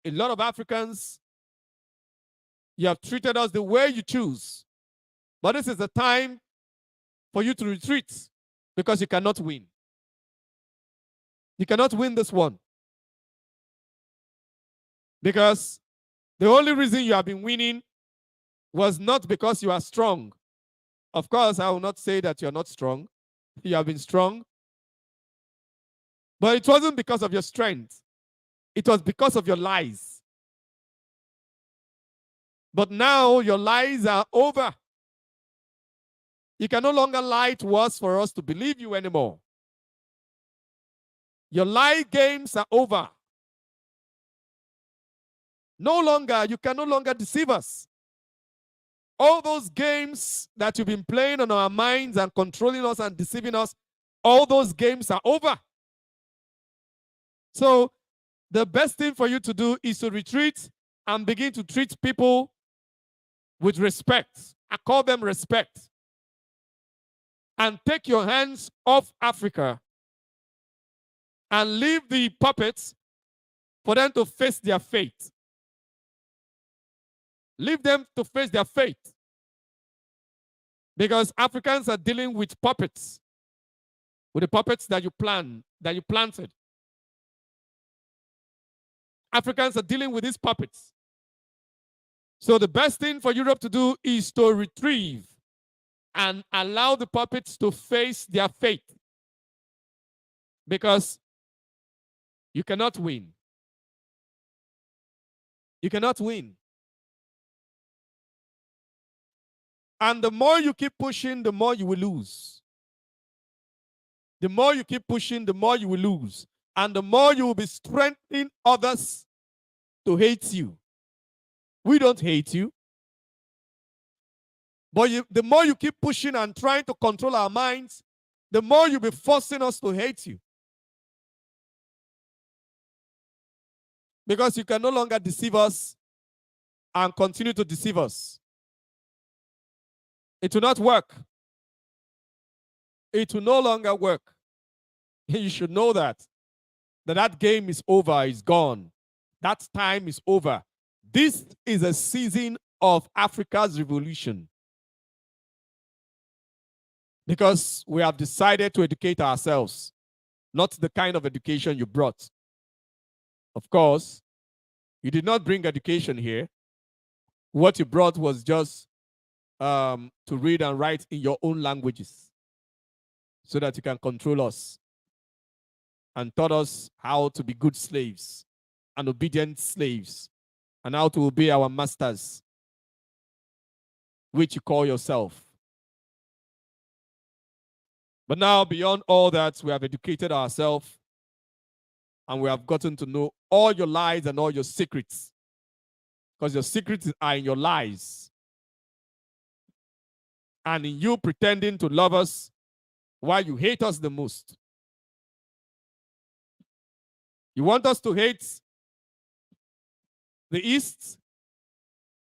Speaker 1: A lot of Africans. You have treated us the way you choose. But this is the time for you to retreat because you cannot win. You cannot win this one. Because the only reason you have been winning was not because you are strong. Of course, I will not say that you're not strong. You have been strong. But it wasn't because of your strength. It was because of your lies. But now your lies are over. You can no longer lie to us for us to believe you anymore. Your lie games are over. You can no longer deceive us. All those games that you've been playing on our minds and controlling us and deceiving us, all those games are over. So the best thing for you to do is to retreat and begin to treat people with respect. I call them respect. And take your hands off Africa and leave the puppets for them to face their fate. Leave them to face their fate. Because Africans are dealing with puppets. With the puppets that you planted. Africans are dealing with these puppets. So the best thing for Europe to do is to retrieve and allow the puppets to face their fate. Because you cannot win. You cannot win. And the more you keep pushing, the more you will lose. The more you keep pushing, the more you will lose. And the more you will be strengthening others to hate you. We don't hate you. But the more you keep pushing and trying to control our minds, the more you'll be forcing us to hate you. Because you can no longer deceive us and continue to deceive us. It will not work. It will no longer work. You should know that. That game is over, is gone. That time is over. This is a season of Africa's revolution because we have decided to educate ourselves, not the kind of education you brought. Of course, you did not bring education here. What you brought was just to read and write in your own languages so that you can control us, and taught us how to be good slaves and obedient slaves and how to obey our masters, which you call yourself. But now, beyond all that, we have educated ourselves and we have gotten to know all your lies and all your secrets, because your secrets are in your lies and in you pretending to love us while you hate us the most. You want us to hate the East.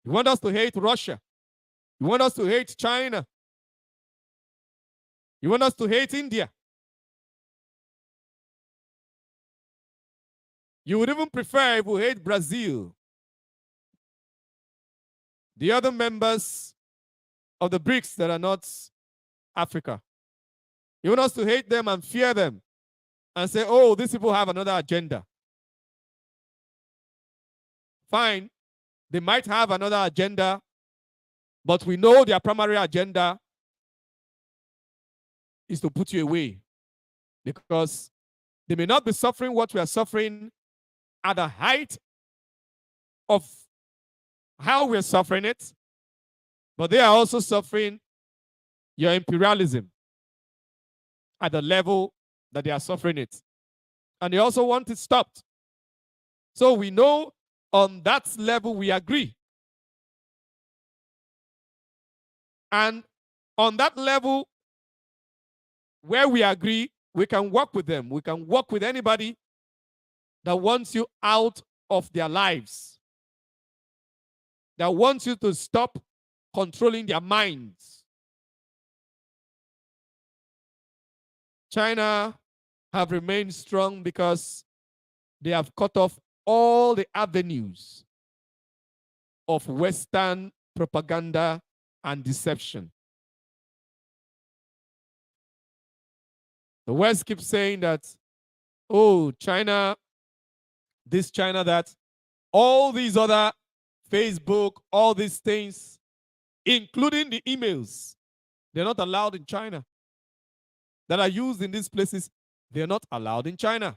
Speaker 1: You want us to hate Russia. You want us to hate China. You want us to hate India. You would even prefer if we hate Brazil. The other members of the BRICS that are not Africa. You want us to hate them and fear them and say, oh, these people have another agenda. Fine, they might have another agenda, but we know their primary agenda is to put you away, because they may not be suffering what we are suffering at the height of how we're suffering it, but they are also suffering your imperialism at the level that they are suffering it. And they also want it stopped. So we know on that level we agree. And on that level where we agree, we can work with them. We can work with anybody that wants you out of their lives, that wants you to stop controlling their minds. China have remained strong because they have cut off all the avenues of Western propaganda and deception. The West keeps saying that, oh, China, this China, that, all these other Facebook, all these things, including the emails, they're not allowed in China. That are used in these places, they're not allowed in China.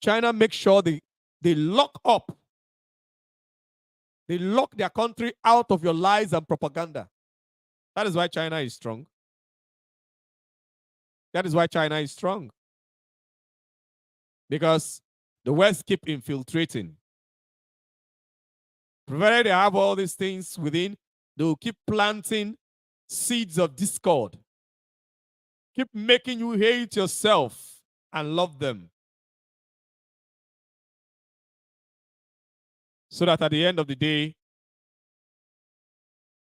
Speaker 1: China makes sure they lock up. They lock their country out of your lies and propaganda. That is why China is strong. That is why China is strong. Because the West keep infiltrating. Provided they have all these things within, they will keep planting seeds of discord. Keep making you hate yourself and love them. So that at the end of the day,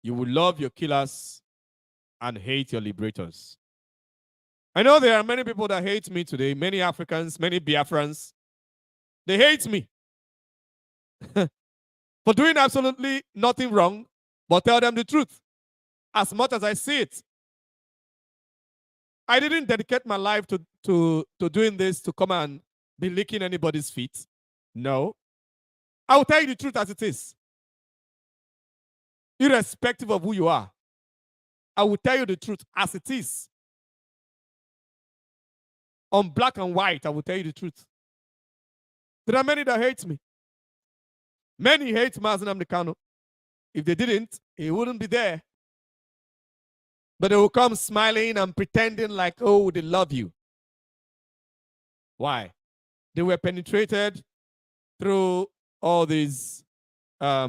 Speaker 1: you will love your killers and hate your liberators. I know there are many people that hate me today, many Africans, many Biafrans. They hate me for doing absolutely nothing wrong, but tell them the truth as much as I see it. I didn't dedicate my life to doing this to come and be licking anybody's feet. No. I will tell you the truth as it is. Irrespective of who you are, I will tell you the truth as it is. On black and white, I will tell you the truth. There are many that hate me. Many hate Mazi Kanu. If they didn't, he wouldn't be there. But they will come smiling and pretending like, oh, they love you. Why? They were penetrated through all these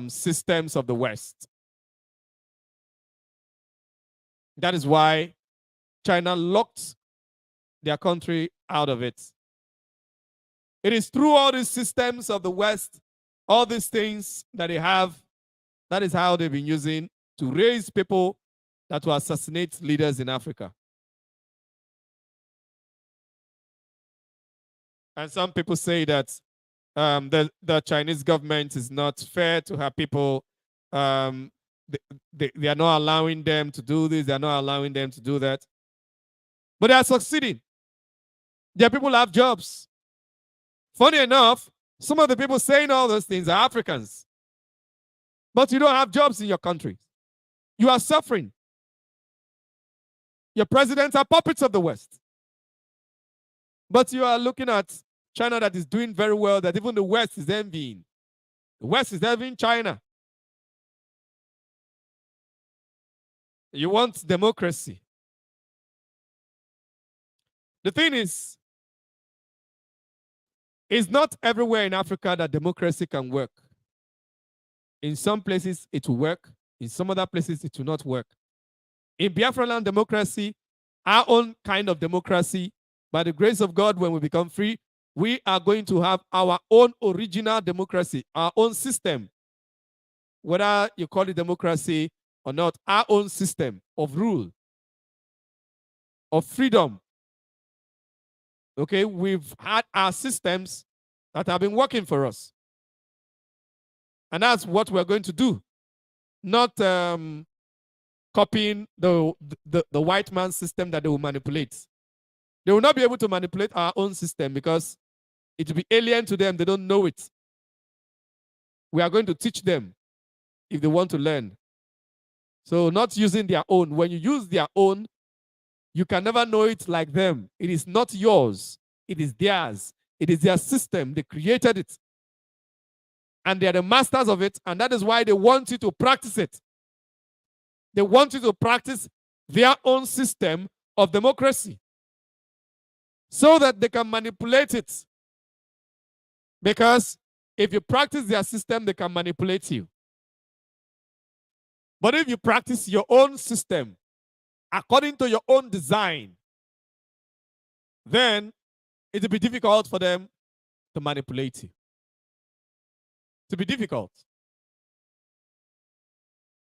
Speaker 1: systems of the West. That is why China locked their country out of it. It is through all these systems of the West, all these things that they have, that is how they've been using to raise people that will assassinate leaders in Africa. And some people say that the Chinese government is not fair to have people. They are not allowing them to do this. They are not allowing them to do that. But they are succeeding. Their people have jobs. Funny enough, some of the people saying all those things are Africans. But you don't have jobs in your country. You are suffering. Your presidents are puppets of the West. But you are looking at China that is doing very well, that even the West is envying. The West is envying China. You want democracy. The thing is, it's not everywhere in Africa that democracy can work. In some places, it will work. In some other places, it will not work. In Biafra land democracy, our own kind of democracy, by the grace of God, when we become free, we are going to have our own original democracy, our own system. Whether you call it democracy or not, our own system of rule, of freedom. Okay, we've had our systems that have been working for us. And that's what we're going to do. Not copying the white man's system that they will manipulate. They will not be able to manipulate our own system because it will be alien to them. They don't know it. We are going to teach them if they want to learn. So not using their own. When you use their own, you can never know it like them. It is not yours. It is theirs. It is their system. They created it. And they are the masters of it. And that is why they want you to practice it. They want you to practice their own system of democracy so that they can manipulate it. Because if you practice their system, they can manipulate you. But if you practice your own system according to your own design, then it will be difficult for them to manipulate you. It will be difficult.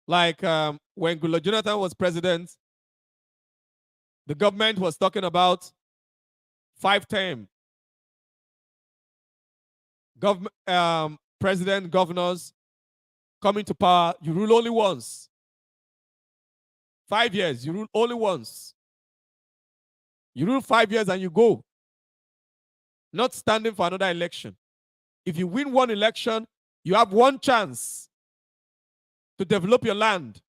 Speaker 1: Like when Goodluck Jonathan was president, the government was talking about 5-term president, governors coming to power. You rule only once. 5 years, you rule only once. You rule 5 years and you go. Not standing for another election. If you win one election, you have one chance to develop your land.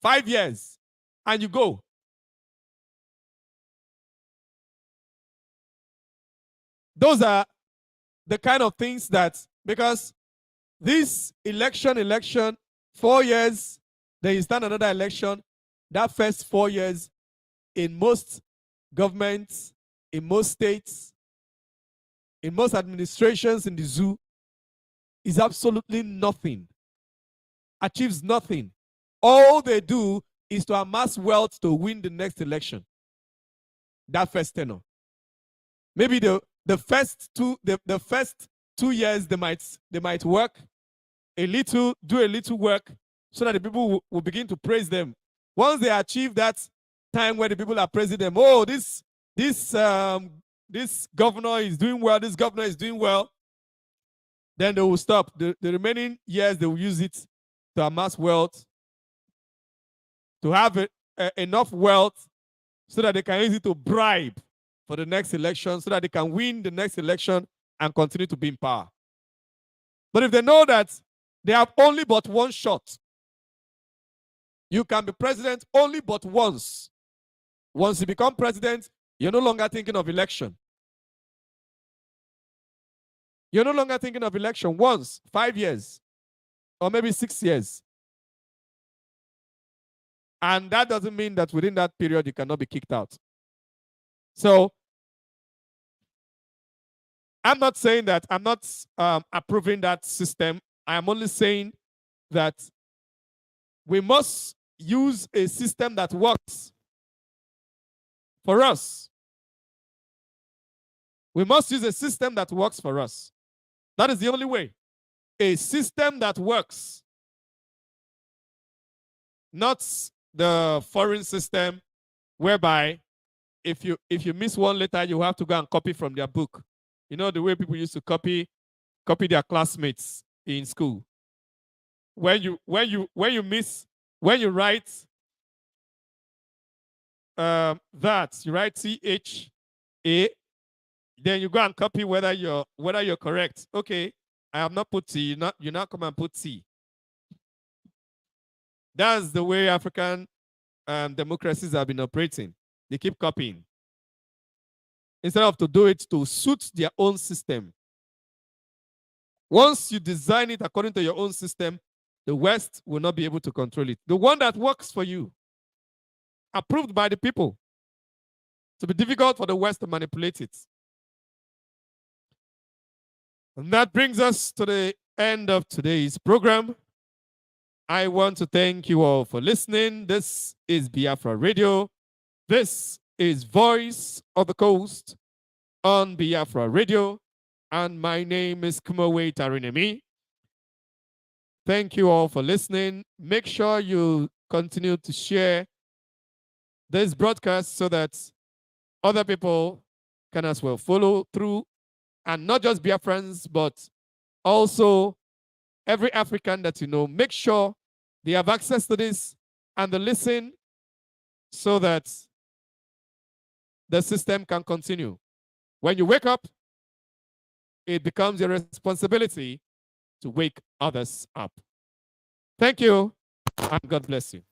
Speaker 1: 5 years, and you go. Those are the kind of things that, because this election, 4 years, then you stand another election. That first 4 years, in most governments, in most states, in most administrations in the zoo, is absolutely nothing. Achieves nothing. All they do is to amass wealth to win the next election. That first tenure. Maybe the first 2 years they might work a little, do a little work, so that the people will begin to praise them. Once they achieve that time where the people are praising them, oh, this governor is doing well, this governor is doing well, then they will stop. The remaining years they will use it to amass wealth, to have enough wealth so that they can use it to bribe for the next election, so that they can win the next election and continue to be in power. But if they know that they have only but one shot, you can be president only but once. Once you become president, you're no longer thinking of election. You're no longer thinking of election once, 5 years, or maybe 6 years. And that doesn't mean that within that period you cannot be kicked out. So I'm not saying that, I'm not approving that system. I am only saying that we must use a system that works for us. We must use a system that works for us. That is the only way. A system that works. Not the foreign system whereby if you miss one letter, you have to go and copy from their book. You know, the way people used to copy copy their classmates in school. When you write that, you write CHA, then you go and copy whether you're correct. Okay, I have not put T, you not come and put T. That's the way African democracies have been operating. They keep copying instead of to do it to suit their own system. Once you design it according to your own system, the West will not be able to control it. The one that works for you, approved by the people, to be difficult for the West to manipulate it. And that brings us to the end of today's program. I want to thank you all for listening. This is Biafra Radio. This is Voice of the Coast on Biafra Radio. And my name is Kimiowei TARI NEMI. Thank you all for listening. Make sure you continue to share this broadcast so that other people can as well follow through, and not just Biafrans, but also every African that you know. Make sure they have access to this and they listen so that the system can continue. When you wake up, it becomes your responsibility to wake others up. Thank you, and God bless you.